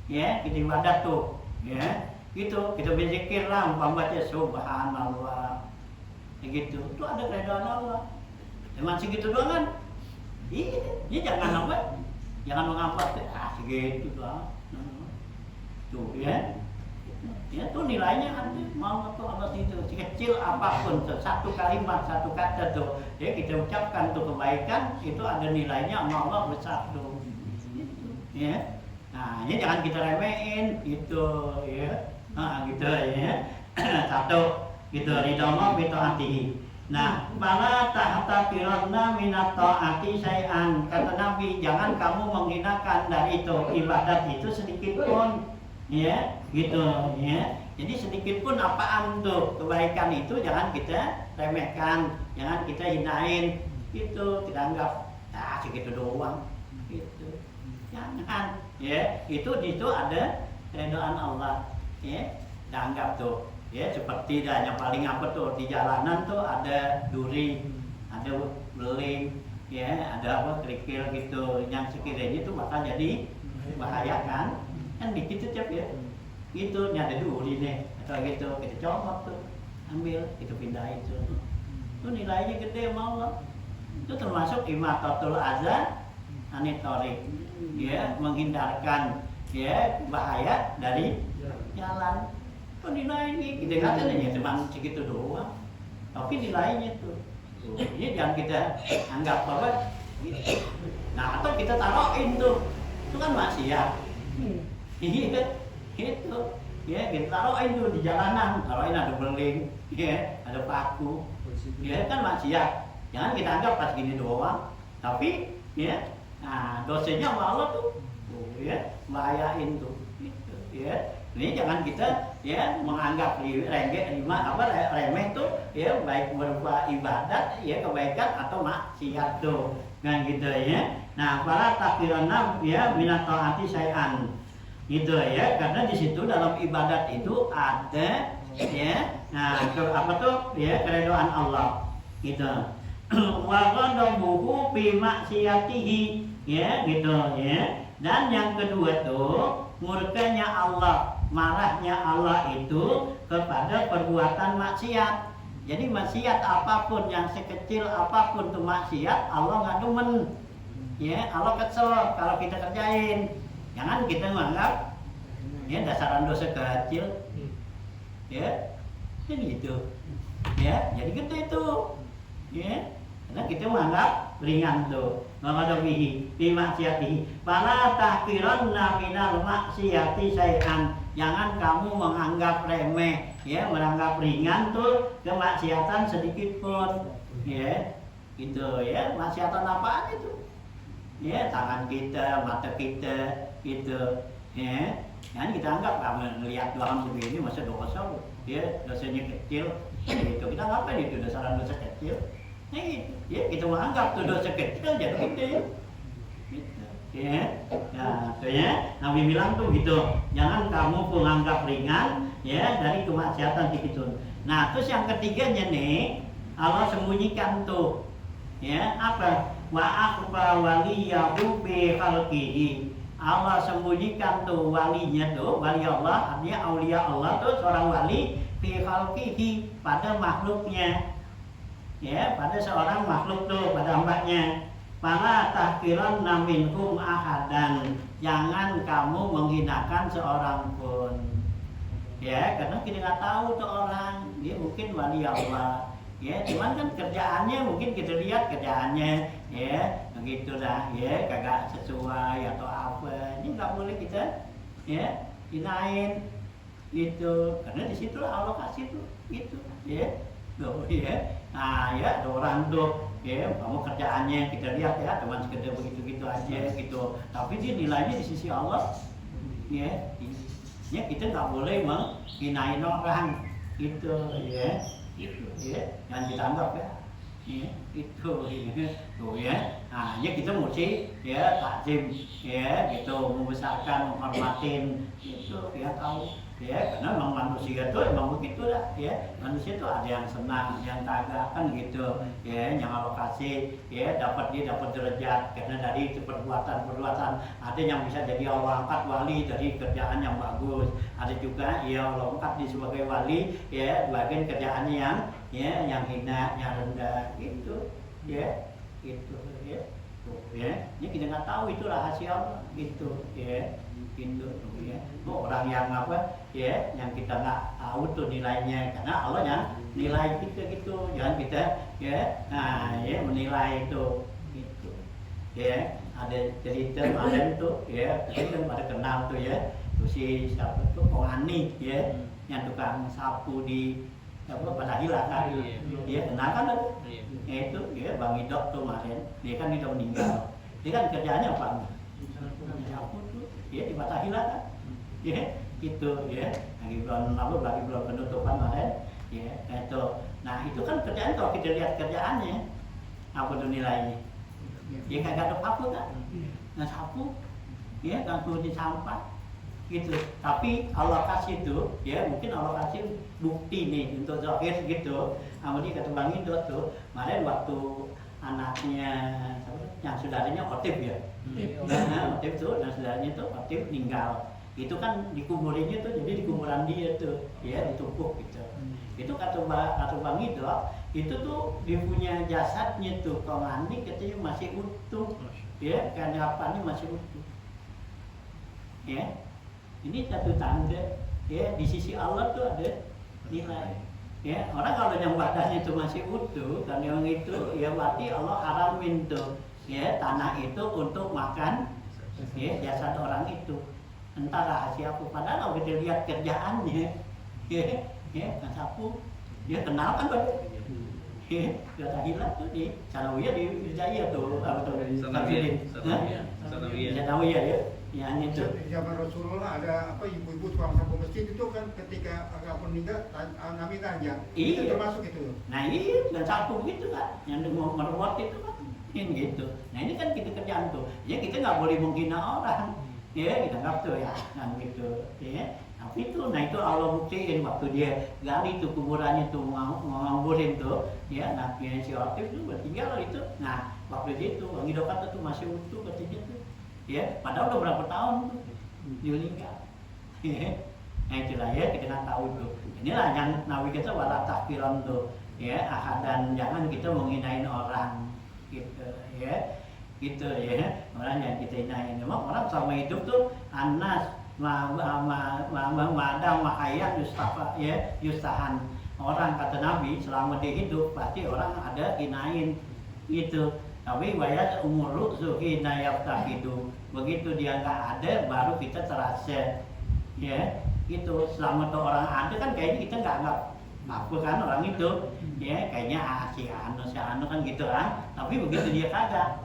Ya, kita ibadat tuh. Ya. Gitu, kita berzikir lah, baca subhanallah gitu, itu ada keredoan Allah. Cuman segitu doang kan? Ini jangan apa? Jangan mengapa segitu doang. Tuh ya. Ya tuh nilainya kan mau tuh Allah itu sekecil apapun, satu kalimat, satu kata tuh ya kita ucapkan tuh kebaikan itu ada nilainya sama Allah besar tuh. Ya. Nah, ini jangan kita remehin gitu ya. Nah, gitu ya. Satu gitu ridho bi taatihi. Nah, bala tahta firna minat taati syai'an. Kata Nabi, jangan kamu menghinakan dari itu ibadat itu sedikit pun. Ya, gitu ya. Jadi sedikit pun apaan tuh kebaikan itu jangan kita remehkan, jangan kita hinain. Gitu, kita anggap segitu doang. Gitu. Jangan ya. Itu di situ ada keridhaan Allah. Ya, dianggap tuh ya seperti yang paling apa tuh di jalanan tuh ada duri, ada beling, ya ada apa kerikil gitu yang sekiranya itu bakal jadi bahaya kan dikit tuh ya itu ada duri nih atau gitu kita comot tuh ambil itu pindahin tuh itu nilainya gede sama Allah Itu termasuk imatatul azan anit thoriq, ya, menghindarkan ya bahaya dari jalan. Nilainya kita katanya cuma segitu doang, tapi nilainya tuh ini jangan kita anggap bahwa gitu. Nah atau kita taruhin tuh, itu kan maksiat. Iya itu ya, kita taruhin tuh di jalanan, taruhin ada beling, ya ada paku, ya kan maksiat. Jangan kita anggap pas gini doang, tapi ya, nah dosanya malah tuh, ya bahayain tuh, gitu, ya. Ini jangan kita ya menganggap remeh tuh ya, baik berupa ibadat ya, kebaikan atau maksiat tuh kan gitu ya. Nah para takdirana ya minat taati syai'an gitu ya, karena di situ dalam ibadat itu ada ya, nah apa tuh ya, keridhaan Allah gitu. Wa ghadabuhu bi maksiatihi ya gitu ya. Dan yang kedua tuh murkanya Allah, marahnya Allah itu kepada perbuatan maksiat. Jadi maksiat apapun, yang sekecil apapun tuh maksiat, Allah nggak demen. Ya, Allah kesel kalau kita kerjain. Jangan kita menganggap ya dasaran dosa kecil. Ya, jadi gitu. Ya, jadi gitu itu. Ya, karena kita menganggap ringan tuh. Mengadabihi bi maksiatihi. Fala tahqiranna minal maksiati syai'an. Jangan kamu menganggap remeh, ya, menganggap ringan tuh kemaksiatan sedikit pun, ya, gitu, ya, maksiatan apaan itu, ya, tangan kita, mata kita, gitu, ya, jangan kita anggap kamu melihat doang begini masa dosa, ya, dosanya kecil, gitu, kita ngapain itu dasaran dosa kecil, ya, gitu, ya, kita menganggap tuh dosa kecil jadi gede. Ya, nah, ya, Nabi bilang tuh gitu, jangan kamu menganggap ringan ya dari kemaksiatan itu. Nah, terus yang ketiganya nih, Allah sembunyikan tuh, ya apa? Wa akhfa waliyahu bi khalqihi. Allah sembunyikan tuh walinya tuh, wali Allah, artinya aulia Allah tuh seorang wali bi khalqihi, pada makhluknya, ya, pada seorang makhluk tuh, pada hambanya. Fala tahqiranna minhum ahadan. Jangan kamu menghinakan seorang pun. Ya, karena kita nggak tahu tuh orang, dia mungkin wali Allah. Ya, cuman kan kerjaannya mungkin kita lihat kerjaannya, ya, begitu dah, ya, kagak sesuai atau apa. Ini nggak boleh kita, ya, hinain, gitu. Karena di situ Allah kasih tuh, gitu, ya, tuh, ya. Nah, ya, ada orang tuh. Ya, kamu kerjaannya kita lihat ya, cuma sekedar begitu-gitu aja gitu. Tapi dia nilainya di sisi Allah, ya, ya kita nggak boleh menghinain orang, gitu, ya, gitu, ya, jangan kita anggap ya, itu, ya, tuh ya. Nah, ya kita mesti ya takzim, ya, gitu, membesarkan, menghormatin, gitu, ya tahu. Ya, karena memang manusia itu emang begitu lah, ya, manusia itu ada yang senang, yang kagak kan gitu, ya, yang Allah kasih, ya, dia dapat derajat karena dari itu perbuatan, ada yang bisa jadi Allah angkat wali dari kerjaan yang bagus, ada juga ya Allah angkat dia sebagai wali, ya, bagian kerjaannya yang hina, yang rendah, gitu, ya, gitu, ya, tuh, ya, ini kita nggak tahu itu rahasia Allah, gitu, ya. Gitu, ya. Orang yang apa ya, yang kita nggak tahu tuh nilainya, karena Allah yang nilai kita gitu, jangan kita ya, nah ya menilai itu, gitu, ya. Ada cerita kemarin tuh, ya, kita pada kenal tuh ya, tuh si siapa tuh Ani, ya, yang tukang sapu di apa pada hilang kan, dia kenal kan tuh, ya, itu ya Bang Idok tuh kemarin, dia kan udah meninggal, dia kan kerjaannya apa? Sapu tuh, ya di Fatahila kan, ya itu ya, lagi bulan penutupan kemarin, ya itu. Nah itu kan kerjaan, kalau kita lihat kerjaannya, apa tuh nilainya? Ya kagak ada paku kan, nggak sapu, ya kan di sampah, gitu. Tapi Allah kasih tuh, ya mungkin Allah kasih bukti nih untuk zahir gitu. Kemudian kata Bang Indo tuh, kemarin waktu anaknya yang saudaranya Otif ya, nah Otif tuh, dan saudaranya tuh Otif meninggal itu kan dikuburinnya tuh jadi di kuburan dia tuh ya ditumpuk gitu. Itu kata Bang Ido itu tuh dia punya jasadnya tuh kalau mandi katanya masih utuh ya kenyapannya masih utuh ya. Ini satu tanda ya di sisi Allah tuh ada nilai ya. Orang kalau yang badannya itu masih utuh dan yang itu ya berarti Allah haramin tuh ya tanah itu untuk makan ya jasad orang itu. Entah rahasia apa, padahal kalau kita lihat kerjaannya ya kan sapu dia kenal kan Pak ya kata hilang tuh di Sanawiyah di Jaya tuh apa tuh Sanawiyah ya itu di zaman Rasulullah ada apa ibu-ibu tukang sapu masjid itu kan ketika agak meninggal kami tanya itu termasuk itu. Nah iya dan sapu gitu kan yang merawat itu kan ini gitu. Nah ini kan kita kerjaan tuh ya kita nggak boleh menghina orang ya kita nggak tuh ya kan gitu ya. Tapi itu, nah itu Allah buktiin waktu dia gali tuh kuburannya tuh nganggurin tuh ya. Nah si Latif tuh bertinggal itu. Nah waktu itu Bang Ido kata tuh masih utuh katanya tuh ya, padahal udah berapa tahun tuh dia meninggal ya. Nah itulah ya kita nggak tahu tuh. Inilah yang Nabi kita wala tahqiran tuh ya, dan jangan kita menghinain orang gitu ya, gitu ya. Orang yang kita hinain memang orang sama hidup tuh anas madang mahayat yustafa ya yustahan. Orang kata Nabi selama dia hidup pasti orang ada hinain gitu. Tapi wayat umur zuhina yaftahidu. Begitu dia nggak ada baru kita terasa ya gitu. Selama tuh orang ada kan kayaknya kita nggak apa kan orang itu ya kayaknya si anu kan gitu kan. Tapi begitu dia kagak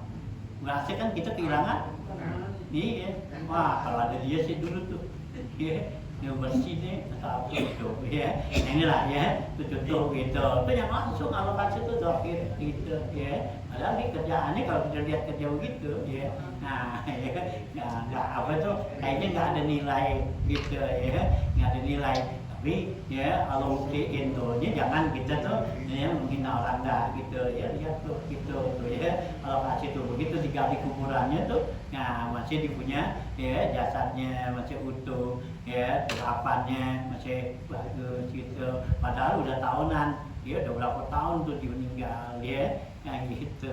berasa kan kita kehilangan. Iya, wah kalau ada dia sih dulu tuh, ya, yang bersih deh, atau apa gitu, ya, inilah ya, tutup gitu, itu yang langsung alokasi itu dohir gitu, ya, padahal ini kerjaannya kalau kita lihat kerja begitu, ya, nah, ya, nggak apa tuh, kayaknya nggak ada nilai gitu, ya, nggak ada nilai. Tapi ya kalau buktiin tuh, jangan kita tuh ya menghina orang dah gitu ya, lihat tuh gitu tuh ya. Kalau kasih tuh begitu digali kuburannya tuh, nah masih dipunya ya jasadnya masih utuh ya, terapannya masih bagus gitu. Padahal udah tahunan, ya udah berapa tahun tuh dia meninggal ya, kayak gitu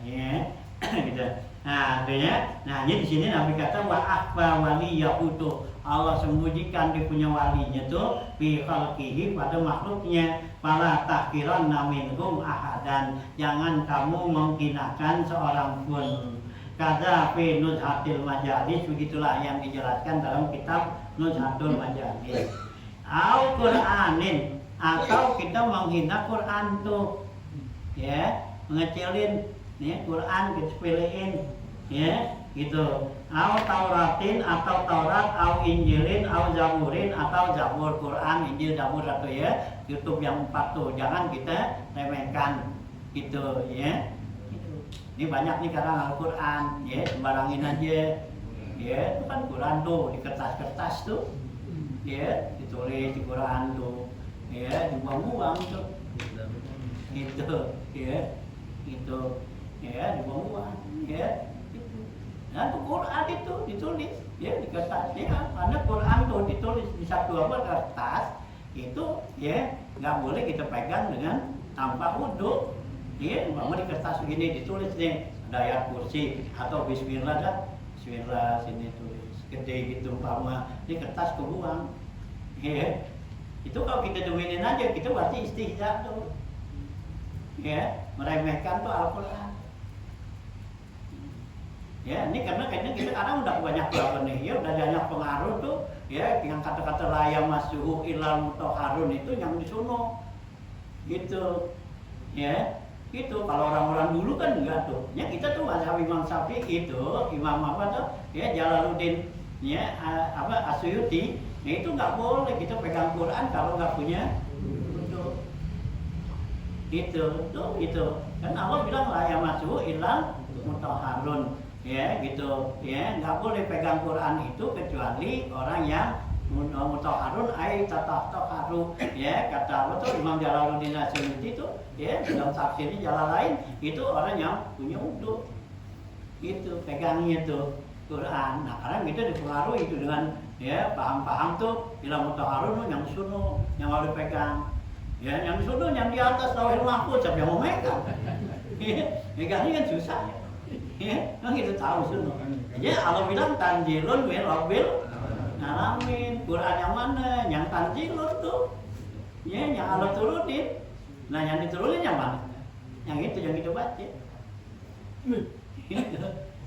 ya. Gitu. Nah, artinya, nah ini di sini Nabi kata wa akhfa waliyahudu. Allah sembunyikan dia punya walinya tuh fi khalqihi pada makhluknya. Fala tahqiranna minhum ahadan. Jangan kamu menghinakan seorang pun. Kada fi nuzhatil majalis, begitulah yang dijelaskan dalam kitab Nuzhatul Majalis. Au Qur'anin, atau kita menghina Quran tuh. Ya, mengecilin ya Quran kita sepelein ya gitu. Au Tauratin atau Taurat, au Injilin, au Zaburin atau Zabur. Quran, Injil, Zabur atau ya YouTube yang 4 tuh jangan kita remehkan gitu ya. Ini banyak nih sekarang Al-Quran ya, sembarangin aja ya. Itu kan Quran tuh di kertas-kertas tuh ya, ditulis di Quran tuh ya, dibuang-buang tuh gitu ya, gitu ya, dibuang-buang ya gitu. Nah Quran itu ditulis ya di kertas ya, karena Quran tuh ditulis di satu kertas itu ya, nggak boleh kita pegang dengan tanpa wudu ya. Mau di kertas begini ditulis nih ada ayat kursi atau Bismillah dah, Bismillah sini tulis gede gitu, umpama di kertas kebuang ya. Itu kalau kita doainin aja kita berarti istihza tuh ya, meremehkan tuh Al-Quran ya. Ini karena kayaknya kita sekarang udah banyak berapa nih ya, udah banyak pengaruh tuh ya, yang kata-kata la yamassuhu illal mutahharun itu yang disono gitu ya. Gitu kalau orang-orang dulu kan enggak tuh ya. Kita tuh mazhab Imam Syafi'i itu, Imam apa tuh ya, Jalaluddin ya, apa Asyuti ya, itu nggak boleh kita pegang Quran kalau nggak punya wudu gitu tuh gitu. Kan Allah bilang la yamassuhu illal mutahharun ya gitu ya, nggak boleh pegang Quran itu kecuali orang yang mutahharun ai tatahharu ya. Kata apa tuh Imam Jalaluddin Asyuti itu ya, dalam tafsirnya jalan lain itu orang yang punya wudu itu pegangnya tuh Quran. Nah, karena kita dipengaruhi itu dengan ya paham-paham tuh bilang mutaharun yang suno yang harus pegang. Ya, yang suno yang di atas lauhul mahfuz siapa yang mau megang? Megangnya kan susah ya. Ya, kan kita tahu suno. Ya, Allah bilang tanjilun min rabbil alamin. Quran yang mana? Yang tanjilun tuh. Ya, yang Allah turunin. Nah, yang diturunin yang mana? Yang itu yang kita baca.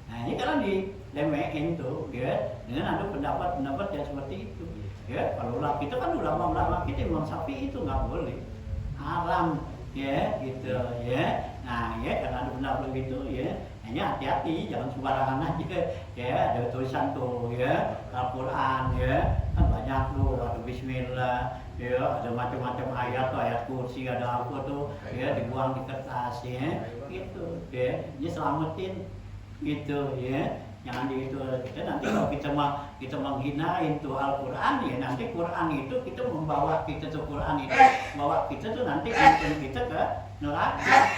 Nah, ini karena dilemein tuh, ya, dengan ada pendapat-pendapat yang seperti itu. Ya, kalau kita kan ulama-ulama kita Imam Syafi'i itu nggak boleh, haram, ya, gitu, ya. Nah, ya, karena ada pendapat begitu, ya, hanya hati-hati, jangan sembarangan aja, ya. Ada tulisan tuh, ya, Al-Quran, ya, kan banyak tuh, ada Bismillah, ya, ada macam-macam ayat tuh, ayat kursi, ada apa tuh, ya, dibuang di kertas, ya, gitu, ya, dia selamatin. Gitu ya, jangan gitu. Kita nanti kalau kita menghina itu Al-Quran ya, nanti Quran itu kita membawa kita tuh Quran itu bawa kita tuh nanti kita ke neraka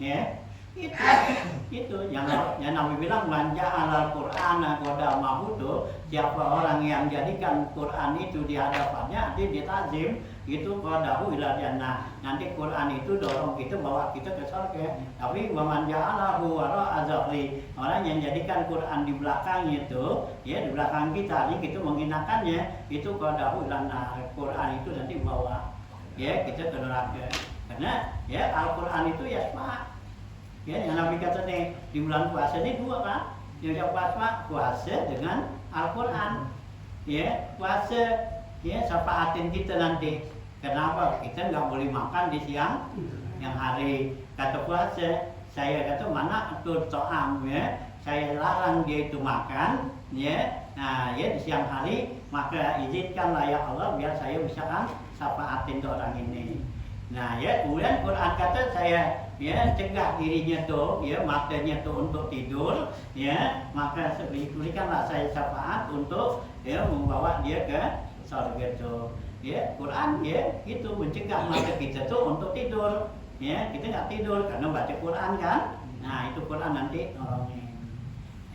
ya. Itu yang Nabi bilang manja Al-Quran qadamahu tuh, siapa orang yang jadikan Quran itu di hadapannya nanti ditazim itu qadahu ila jannah. Nanti Quran itu dorong kita bawa kita ke surga. Tapi manja Allahu wara azali, orang yang jadikan Quran di belakangnya itu ya, di belakang kita ini kita menghinakannya, itu qadahu ila Quran itu nanti bawa ya kita ke neraka. Karena ya Al-Quran itu ya sama. Ya, yang Nabi kata nih di bulan puasa ini dua kan, yang puasa dengan Al-Quran, ya puasa, ya syafaatin kita nanti. Kenapa? Kita nggak boleh makan di siang yang hari. Kata puasa, saya kata mana atur to'am ya, saya larang dia itu makan, ya. Nah, ya di siang hari maka izinkanlah ya Allah biar saya bisa kan syafaatin orang ini. Nah, ya kemudian Quran kata saya ya cegah dirinya tuh ya matanya tuh untuk tidur ya, maka berikanlah saya syafaat untuk ya membawa dia ke surga tuh ya. Quran ya itu mencegah mata kita tuh untuk tidur ya, kita nggak tidur karena baca Quran kan. Nah, itu Quran nanti nolongin.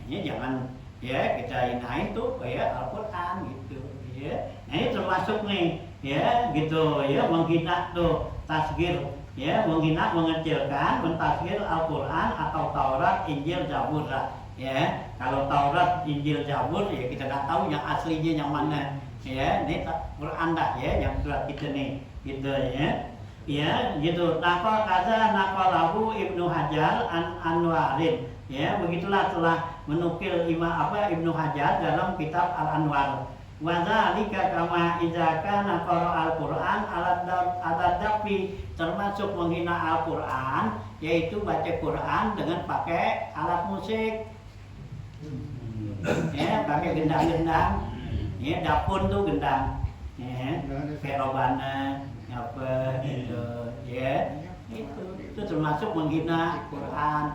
Hanya jangan ya kita hinain tuh kayak Al-Quran gitu ya. Nah, ini termasuk nih ya gitu ya, menghina tuh tasgir ya, menghina, mengecilkan, mentasgir Al-Quran atau Taurat, Injil, Zabur ya. Kalau Taurat, Injil, Zabur ya kita nggak tahu yang aslinya yang mana ya. Ini Quran dah ya yang surat kita nih gitu ya. Ya gitu. Naqalahu Ibnu Hajar Anwarin ya, begitulah telah menukil Ibnu Hajar dalam kitab Al-Anwar. Wa dzalika kama idza kana qara al-Qur'an alat dafi, termasuk menghina Al-Qur'an yaitu baca Quran dengan pakai alat musik. Ya, pakai gendang-gendang. Ya, dapun tuh gendang. Ya, kayak robana apa gitu ya. Itu termasuk menghina Quran.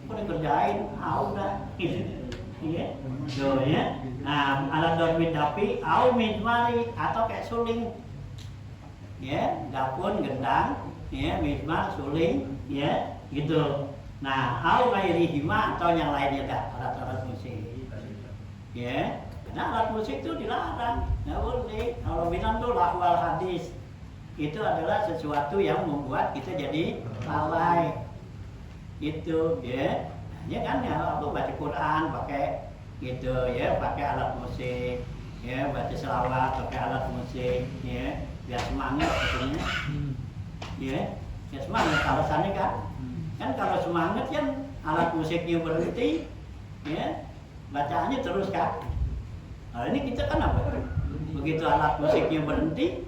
Kok dikerjain? Udah gitu. Iya, tuh ya. Nah, alat dormit dapi, au mizmari atau kayak suling, ya, dapun, gendang, ya, mizmar, suling, ya, gitu. Nah, au ghairihima atau yang lainnya dah, alat-alat musik, ya. Karena alat musik itu dilarang, nggak boleh. Kalau bilang tuh lahwal hadis, itu adalah sesuatu yang membuat kita jadi lalai, itu, ya. Ya kan ya, aku baca Quran pakai gitu ya, pakai alat musik ya, baca selawat pakai alat musik ya, biar semangat katanya ya, ya semangat alasannya kan kalau semangat kan alat musiknya berhenti ya, bacaannya terus kan. Nah, ini kita kan apa, begitu alat musiknya berhenti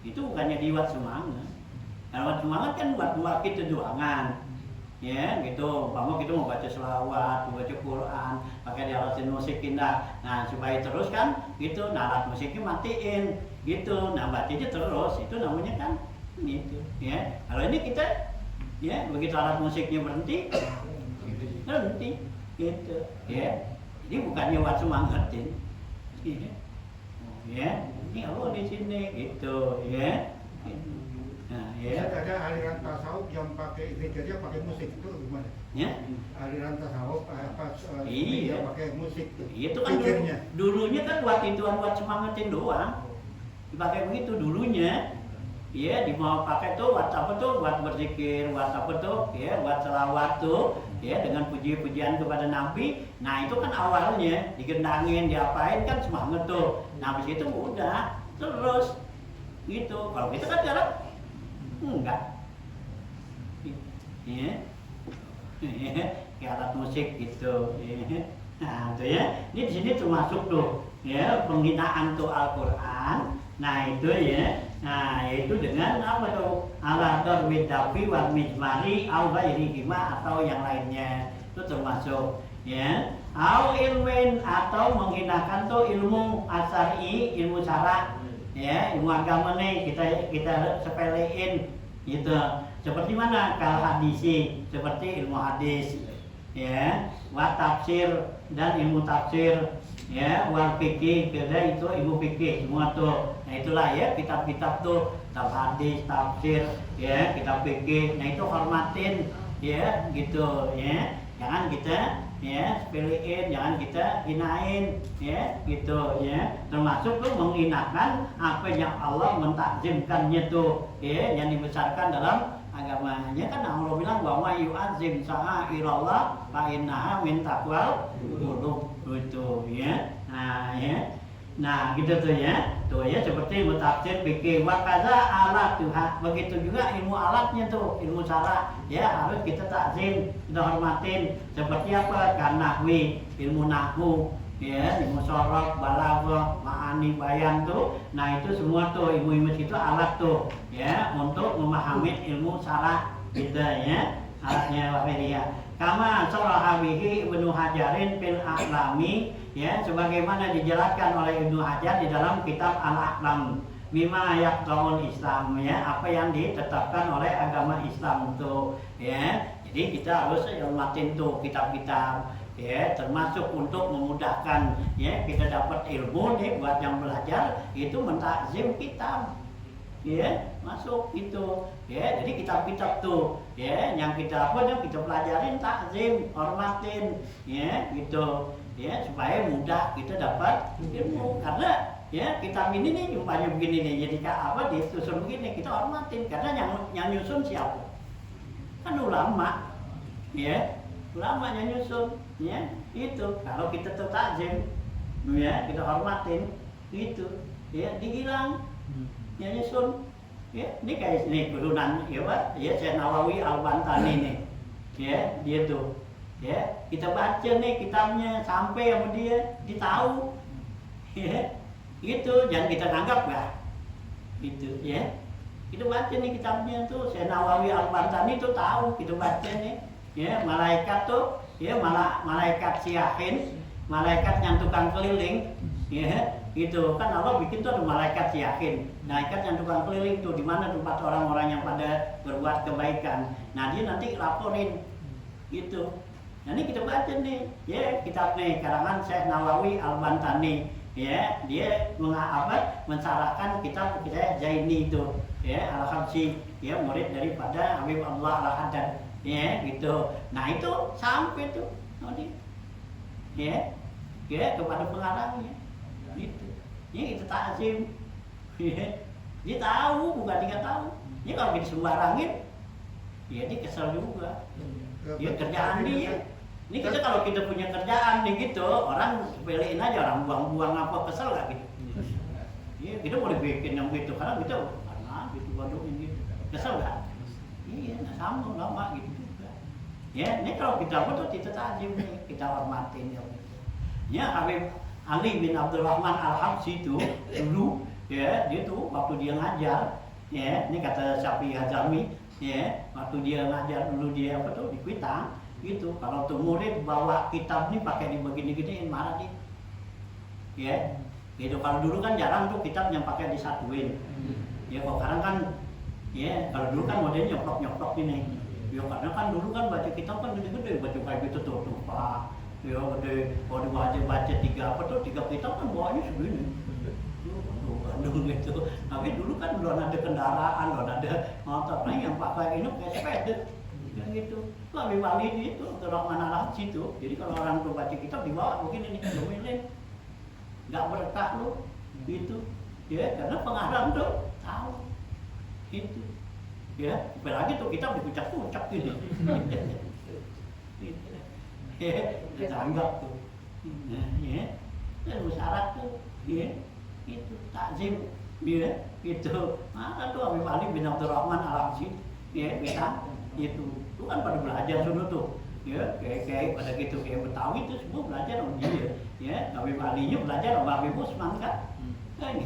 itu bukannya dibuat semangat. Kalau semangat kan buat kita doangan ya gitu. Umpama kita mau baca selawat, mau baca Quran, pakai di alat musik indah. Nah, supaya terus kan gitu, nah alat musiknya matiin gitu. Nah, bacanya terus, itu namanya kan gitu ya. Kalau ini kita ya begitu alat musiknya berhenti gitu ya. Ini bukannya buat semangatin ya. Ini Allah di sini gitu ya. Nah, Ya. Ada aliran tasawuf yang pakai zikirnya pakai musik itu gimana? Ya. Aliran tasawuf Iya. yang pakai musik Itu kan zikirnya. dulunya kan buat ituan buat semangatin doang. Dipakai begitu dulunya. Ya, dimau pakai tuh buat apa tuh? Buat berzikir, buat apa tuh? Ya, buat selawat tuh. Ya, dengan puji-pujian kepada Nabi. Nah, itu kan awalnya digendangin, diapain kan semangat tuh. Nah, habis itu udah terus gitu. Kalau kita kan sekarang enggak. Ya. Kayak alat musik gitu. Ya. Nah, itu ya. Ini di sini termasuk tuh ya penghinaan tuh Al-Qur'an. Nah, itu ya. Nah, yaitu dengan apa tuh? Ala darwid dafi wal mizmari au ghairihima atau yang lainnya. Itu termasuk ya. Au ilmin atau menghinakan tuh ilmu asari, ilmu syara. Ya, ilmu agama nih kita sepelein gitu. Seperti mana? Kal hadisi, seperti ilmu hadis. Ya, wa tafsir dan ilmu tafsir. Ya, wal fikih, beda itu ilmu fikih semua tuh. Nah, itulah ya kitab-kitab tuh, kitab hadis, tafsir, ya, kitab fikih. Nah, itu hormatin ya gitu ya. Jangan kita ya sepelein, jangan kita hinain ya gitu ya. Termasuk tuh menghinakan apa yang Allah mentakzimkannya tuh ya, yang dibesarkan dalam agamanya. Kan Allah bilang bahwa yu'azzim sa'airallah fa innaha min taqwal qulub itu ya. Nah ya. Nah gitu tuh ya. Tuh ya seperti ilmu tafsir fikih wa kaza alat Tuhan. Begitu juga ilmu alatnya tuh, ilmu syara ya harus kita takzim, kita hormatin. Seperti apa? Kanahwi, ilmu nahwu ya, ilmu sorok, balaghah, ma'ani, bayan tuh. Nah itu semua tuh ilmu-ilmu itu alat tuh ya untuk memahami ilmu syara gitu ya. Alatnya wafiria. Kama surahabihi Ibnu Hajarin fil A'lami ya, sebagaimana dijelaskan oleh Ibnu Hajar di dalam kitab Al-A'lam mimma yaqtaul Islam ya, apa yang ditetapkan oleh agama Islam itu ya. Jadi kita harus hormatin tuh kitab-kitab ya, termasuk untuk memudahkan ya kita dapat ilmu nih buat yang belajar itu mentakzim kitab ya, masuk gitu ya. Jadi kitab-kitab tuh ya yang kita apa yang kita pelajarin takzim, hormatin ya gitu ya, supaya mudah kita dapat ilmu. Karena ya kitab ini nih umpamanya begini nih, jadi apa disusun begini kita hormatin karena yang nyusun siapa? Kan ulama ya, ulama yang nyusun ya. Itu kalau kita tuh takzim ya, kita hormatin gitu ya, dibilang ya nyusun ya. Ini kayak ini turunan ya Pak ya, Syekh Nawawi Al-Bantani nih ya, dia tuh ya kita baca nih kitabnya sampai sama dia ditahu ya gitu, jangan kita anggap ya gitu ya. Kita baca nih kitabnya tuh Syekh Nawawi Al-Bantani tuh tahu, kita baca nih ya. Malaikat tuh ya, malaikat siahin, malaikat yang tukang keliling ya gitu kan. Allah bikin tuh ada malaikat siahin, malaikat yang tukang keliling tuh di mana tempat orang-orang yang pada berbuat kebaikan. Nah dia nanti laporin gitu. Nah ini kita baca nih ya kitab nih karangan Syekh Nawawi Al-Bantani ya, dia mensarahkan kitab kita Zaini itu ya, Al-Habsyi ya, murid daripada Habib Allah Al-Haddad ya gitu. Nah itu sampai tuh nanti ya kepada pengarangnya gitu. Ini kita takzim ya. Dia tahu bukan dia tahu. Ini kalau kita sembarangin ya dia kesel juga. Dia kerjaan dia. Ini kita kalau kita punya kerjaan nih gitu, orang sepelein aja, orang buang-buang apa, kesel gak gitu. Iya, kita boleh bikin yang gitu karena kita karena gitu baduin gitu. Kesel gak? Iya, nah sama lama gitu juga. Ya, ini kalau kita apa tuh kita takzim nih, kita hormatin ya gitu. Ya, Habib Ali bin Abdul Rahman Al-Habsyi itu dulu ya, dia tuh waktu dia ngajar ya, ini kata Syafi'i Hazami ya, waktu dia ngajar dulu dia apa tuh di Kuitang gitu, kalau tuh murid bawa kitab nih pakai dibegini-giniin marah dia ya gitu. Kalau dulu kan jarang tuh kitab yang pakai disatuin ya, kok sekarang kan ya, kalau dulu kan modelnya nyoplok-nyoplok ini ya, karena kan dulu kan baca kitab kan gede-gede, baca kayak gitu tuh pak ya, gede. Kalau dibaca 3 kitab kan bawahnya segini Bandung gitu. Tapi dulu kan belum ada kendaraan, belum ada motor. Nah yang pakai ini kayak sepeda, kan gitu. Kami Bali itu terang mana lah situ. Jadi kalau orang tua baca kitab dibawa begini nih, domilin, nggak berkah lu, gitu. Ya karena pengarang tuh tahu, gitu. Ya, apalagi tuh kitab dikucak-kucak gini. Kita anggap tuh, ya, dan syarat tuh, ya. Itu takzim dia itu mana tuh Habib Ali bin Abdul Rahman Al-Habsyi ya kita itu kan pada belajar dulu tuh ya kayak pada gitu kayak Betawi itu semua belajar sama dia ya Habib Ali nya belajar sama Habib Usman kan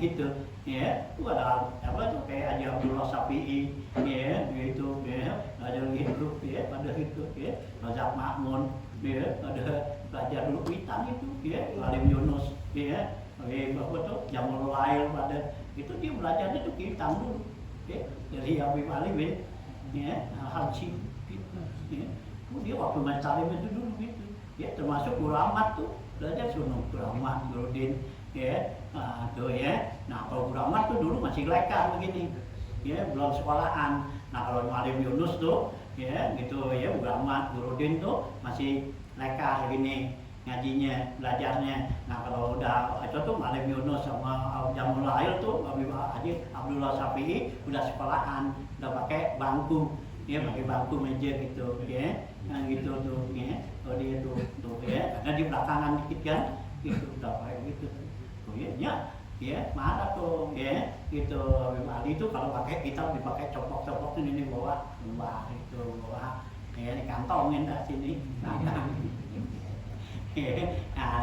gitu ya itu ada apa tuh kayak Haji Abdullah Syafi'i ya itu ya belajar gitu ya pada itu ya Razak Makmun ya ada belajar dulu Witan itu ya Alim Yunus ya apa tuh Jamul Lail pada itu dia belajar itu kita dulu ya dari Habib Ali bin ya Al-Habsyi gitu ya dia waktu Macalim itu dulu gitu ya termasuk ulama tuh belajar Sunan Kuramat Nuruddin ya tuh ya nah kalau Kuramat tuh dulu masih lekar begini ya belum sekolahan nah kalau Alim Yunus tuh ya gitu ya Kuramat Nuruddin tuh masih lekar begini ngajinya, belajarnya. Nah kalau udah itu tuh Alim Yunus sama Jamul Lail tuh Haji Abdullah Syafi'i udah sekolahan, udah pakai bangku, ya pakai bangku meja gitu, ya, nah gitu tuh, ya, oh dia tuh ya, karena di belakangan dikit kan, gitu udah kayak gitu, tuh ya, mana tuh, ya, gitu Habib Ali itu kalau pakai kitab dipakai copok-copok ini bawa, itu bawa, ya dikantongin dah sini, nah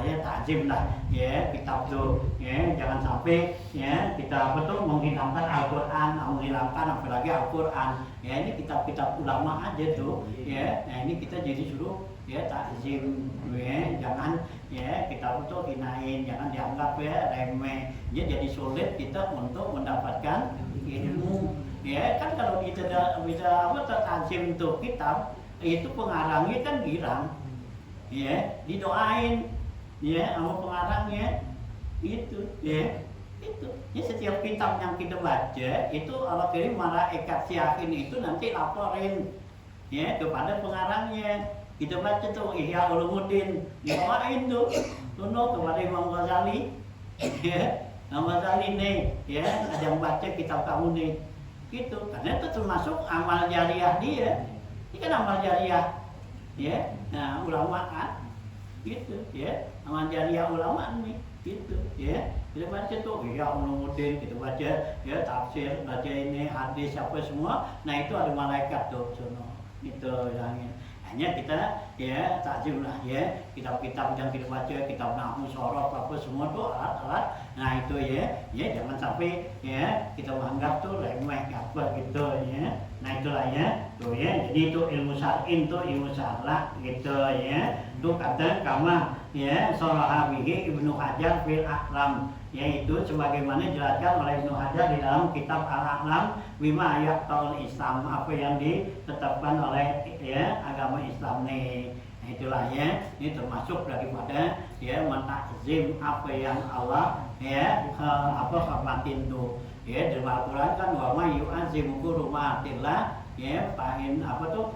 ya takzim lah ya kitab tuh ya jangan sampai ya kita apa tuh menghilangkan Al-Quran menghilangkan apalagi Al-Quran ya ini kitab-kitab ulama aja tuh ya nah ini kita jadi suruh ya takzim ya jangan ya kita tuh hinain jangan dianggap ya remeh ya jadi sulit kita untuk mendapatkan ilmu ya kan kalau kita bisa apa takzim tuh kitab itu pengarangnya kan girang ya didoain ya sama pengarangnya itu ya setiap kitab yang kita baca itu Allah kirim malaikat syahin itu nanti laporin ya kepada pengarangnya kita baca tuh Ihya Ulumuddin didoain tuh kepada Imam Ghazali ya Imam Ghazali nih ya ada yang baca kitab kamu nih gitu karena itu termasuk amal jariah dia ini kan amal jariah ya, nah ulama kan, gitu, ya, amal jariah ulama nih, gitu, ya, kita baca tuh, ya Ulumuddin, kita baca, ya tafsir, baca ini hadis apa semua, nah itu ada malaikat tuh, itu yang hanya kita, ya takzim lah, ya, kitab-kitab yang kita baca, kitab nahwu, sorof apa semua tuh alat-alat, nah itu ya, jangan sampai ya kita menganggap tuh remeh apa gitu, ya. Nah itulah ya, tuh ya, jadi itu ilmu syar'in tuh ilmu syar'ah gitu ya. Tuh kata kama ya Sharahabihi Ibnu Hajar fil Ahlam, yaitu sebagaimana dijelaskan oleh Ibnu Hajar di dalam kitab Al-Ahlam bima yaqtaul Islam, apa yang ditetapkan oleh ya agama Islam nih. Nah itulah ya, ini termasuk daripada ya mentakzim apa yang Allah ya hormatin tuh. Ya di Al-Quran kan wa may yu'azzim hurumatillah ya pahin apa tuh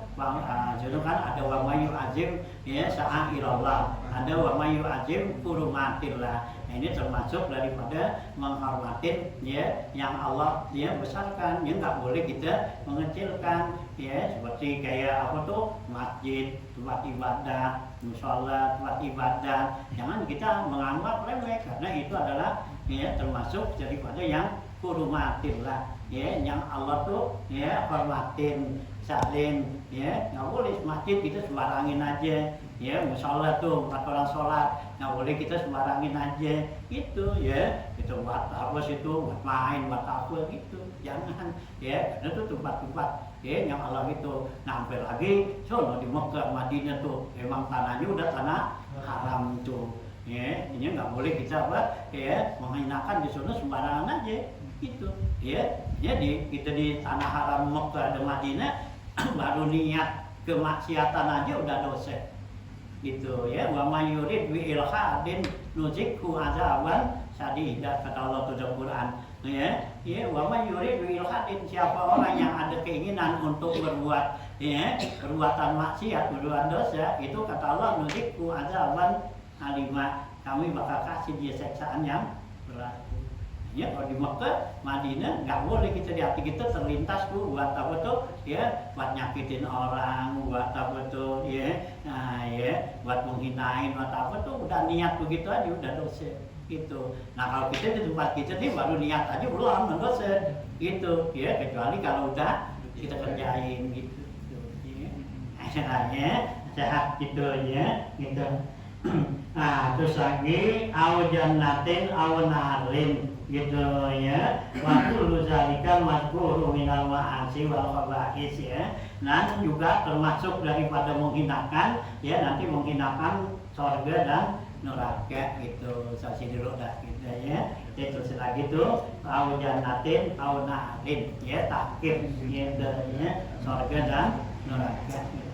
jadi kan ada wa may yu'azzim ya sya'airallah ada wa may yu'azzim hurumatillah. Nah ini termasuk daripada menghormatin ya yang Allah dia besarkan ya nggak boleh kita mengecilkan ya seperti kayak apa tuh masjid tempat ibadah mushola tempat ibadah jangan kita menganggap remeh karena itu adalah ya termasuk daripada yang hurumatillah ya yang Allah tuh ya hormatin salin ya nggak boleh masjid kita sembarangin aja ya mushola tuh 4 orang sholat nggak boleh kita sembarangin aja gitu ya itu buat apa situ buat main buat apa gitu jangan ya karena itu tempat-tempat ya yang Allah itu nah hampir lagi sono di Mekah Madinah tuh memang tanahnya udah tanah haram tuh ya ini nggak boleh kita apa ya menghinakan di sana sembarangan aja gitu ya jadi kita di tanah haram Mekah dan Madinah baru niat kemaksiatan aja udah dosa gitu ya wa may yurid bi ilhadin nuzikhu azaban sadidah kata Allah dalam Quran. Ya, wa may yurid ilhadin, siapa orang yang ada keinginan untuk berbuat perbuatan maksiat, perbuatan dosa, itu kata Allah nuziqu azaban alimah, kami bakal kasih dia siksaan yang berat. Ya, kalau di Mekah, Madinah nggak boleh kita di hati kita terlintas tuh buat apa tuh ya, buat nyakitin orang, buat apa tuh ya, buat menghinain, buat apa tuh, udah niat begitu aja udah dosa gitu. Nah kalau kita di tempat kita nih baru niat aja belum dosa gitu ya, kecuali kalau udah kita kerjain gitu ya, sehat gitu ya gitu. Nah terus lagi au jannatin au narin gitu ya, waktu luzalikan mazkuru minal ma'asi wal khaba'is ya. Dan juga termasuk daripada menghinakan ya, nanti menghinakan surga dan neraka gitu. Sasi dulu dah gitu ya. Itu lagi tuh au jannatin au narin ya, takkir gitu ya, surga dan neraka gitu.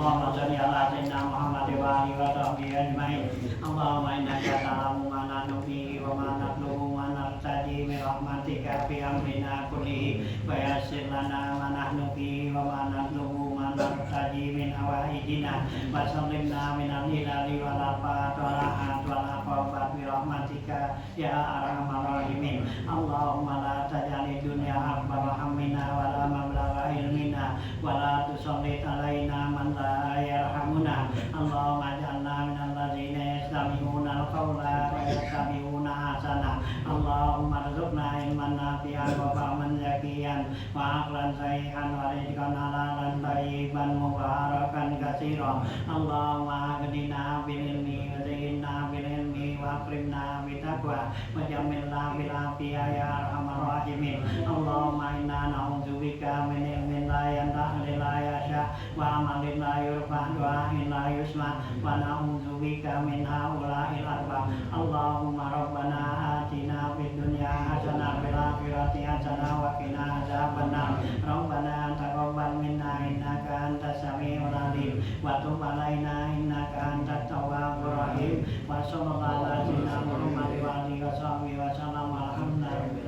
Allahumma shalli ala sayyidina Muhammad wa alihi wa sahbihi ajma'in. Allahumma innaka ta'lamu ma nanufi wa ma natlubu wa nartaji min rahmatika fi amrina kullihi wa yassir lana ma nahnu fi wa ma natlubu ma nartaji min hawaijina wa sallimna min al-hilali wal afat wal ahad wal aqabat bi rahmatika ya arhamar rahimin. Allahumma la taj'alid dunya akbar hammina wa la mablagha ilmina wa la tusallit alaina man la yarhamuna. Allahumma ij'alna minal ladzina yastami'una al-qawla wa yattabi'una ahsana. Allahumma rzuqna ilman nafi'an wa fahman zakiyan wa aqlan sahihan wa rizqan halalan thayyiban mubarakan katsiran. Allahumma aghnina bil ilmi wa zayyinna bil ilmi wa akrimna bit taqwa wa jammilna bil afiyah ya arhamar rahimin. Allahumma inna na'udzubika min ilmin la yantahi la yasha wa amalin la yurfa wa la yusma wa na'udzubika min haula'il arba. Allahumma rabbana atina fid dunya hasanah fil akhirati hasanah wa qina adzabannar. Rabbana taqabbal minna innaka antas samiul alim wa tub alaina innaka antat tawwabur rahim. Wa sallallahu ala sayyidina Muhammad wa alihi wa sahbihi wa sallam. Alhamdulillah.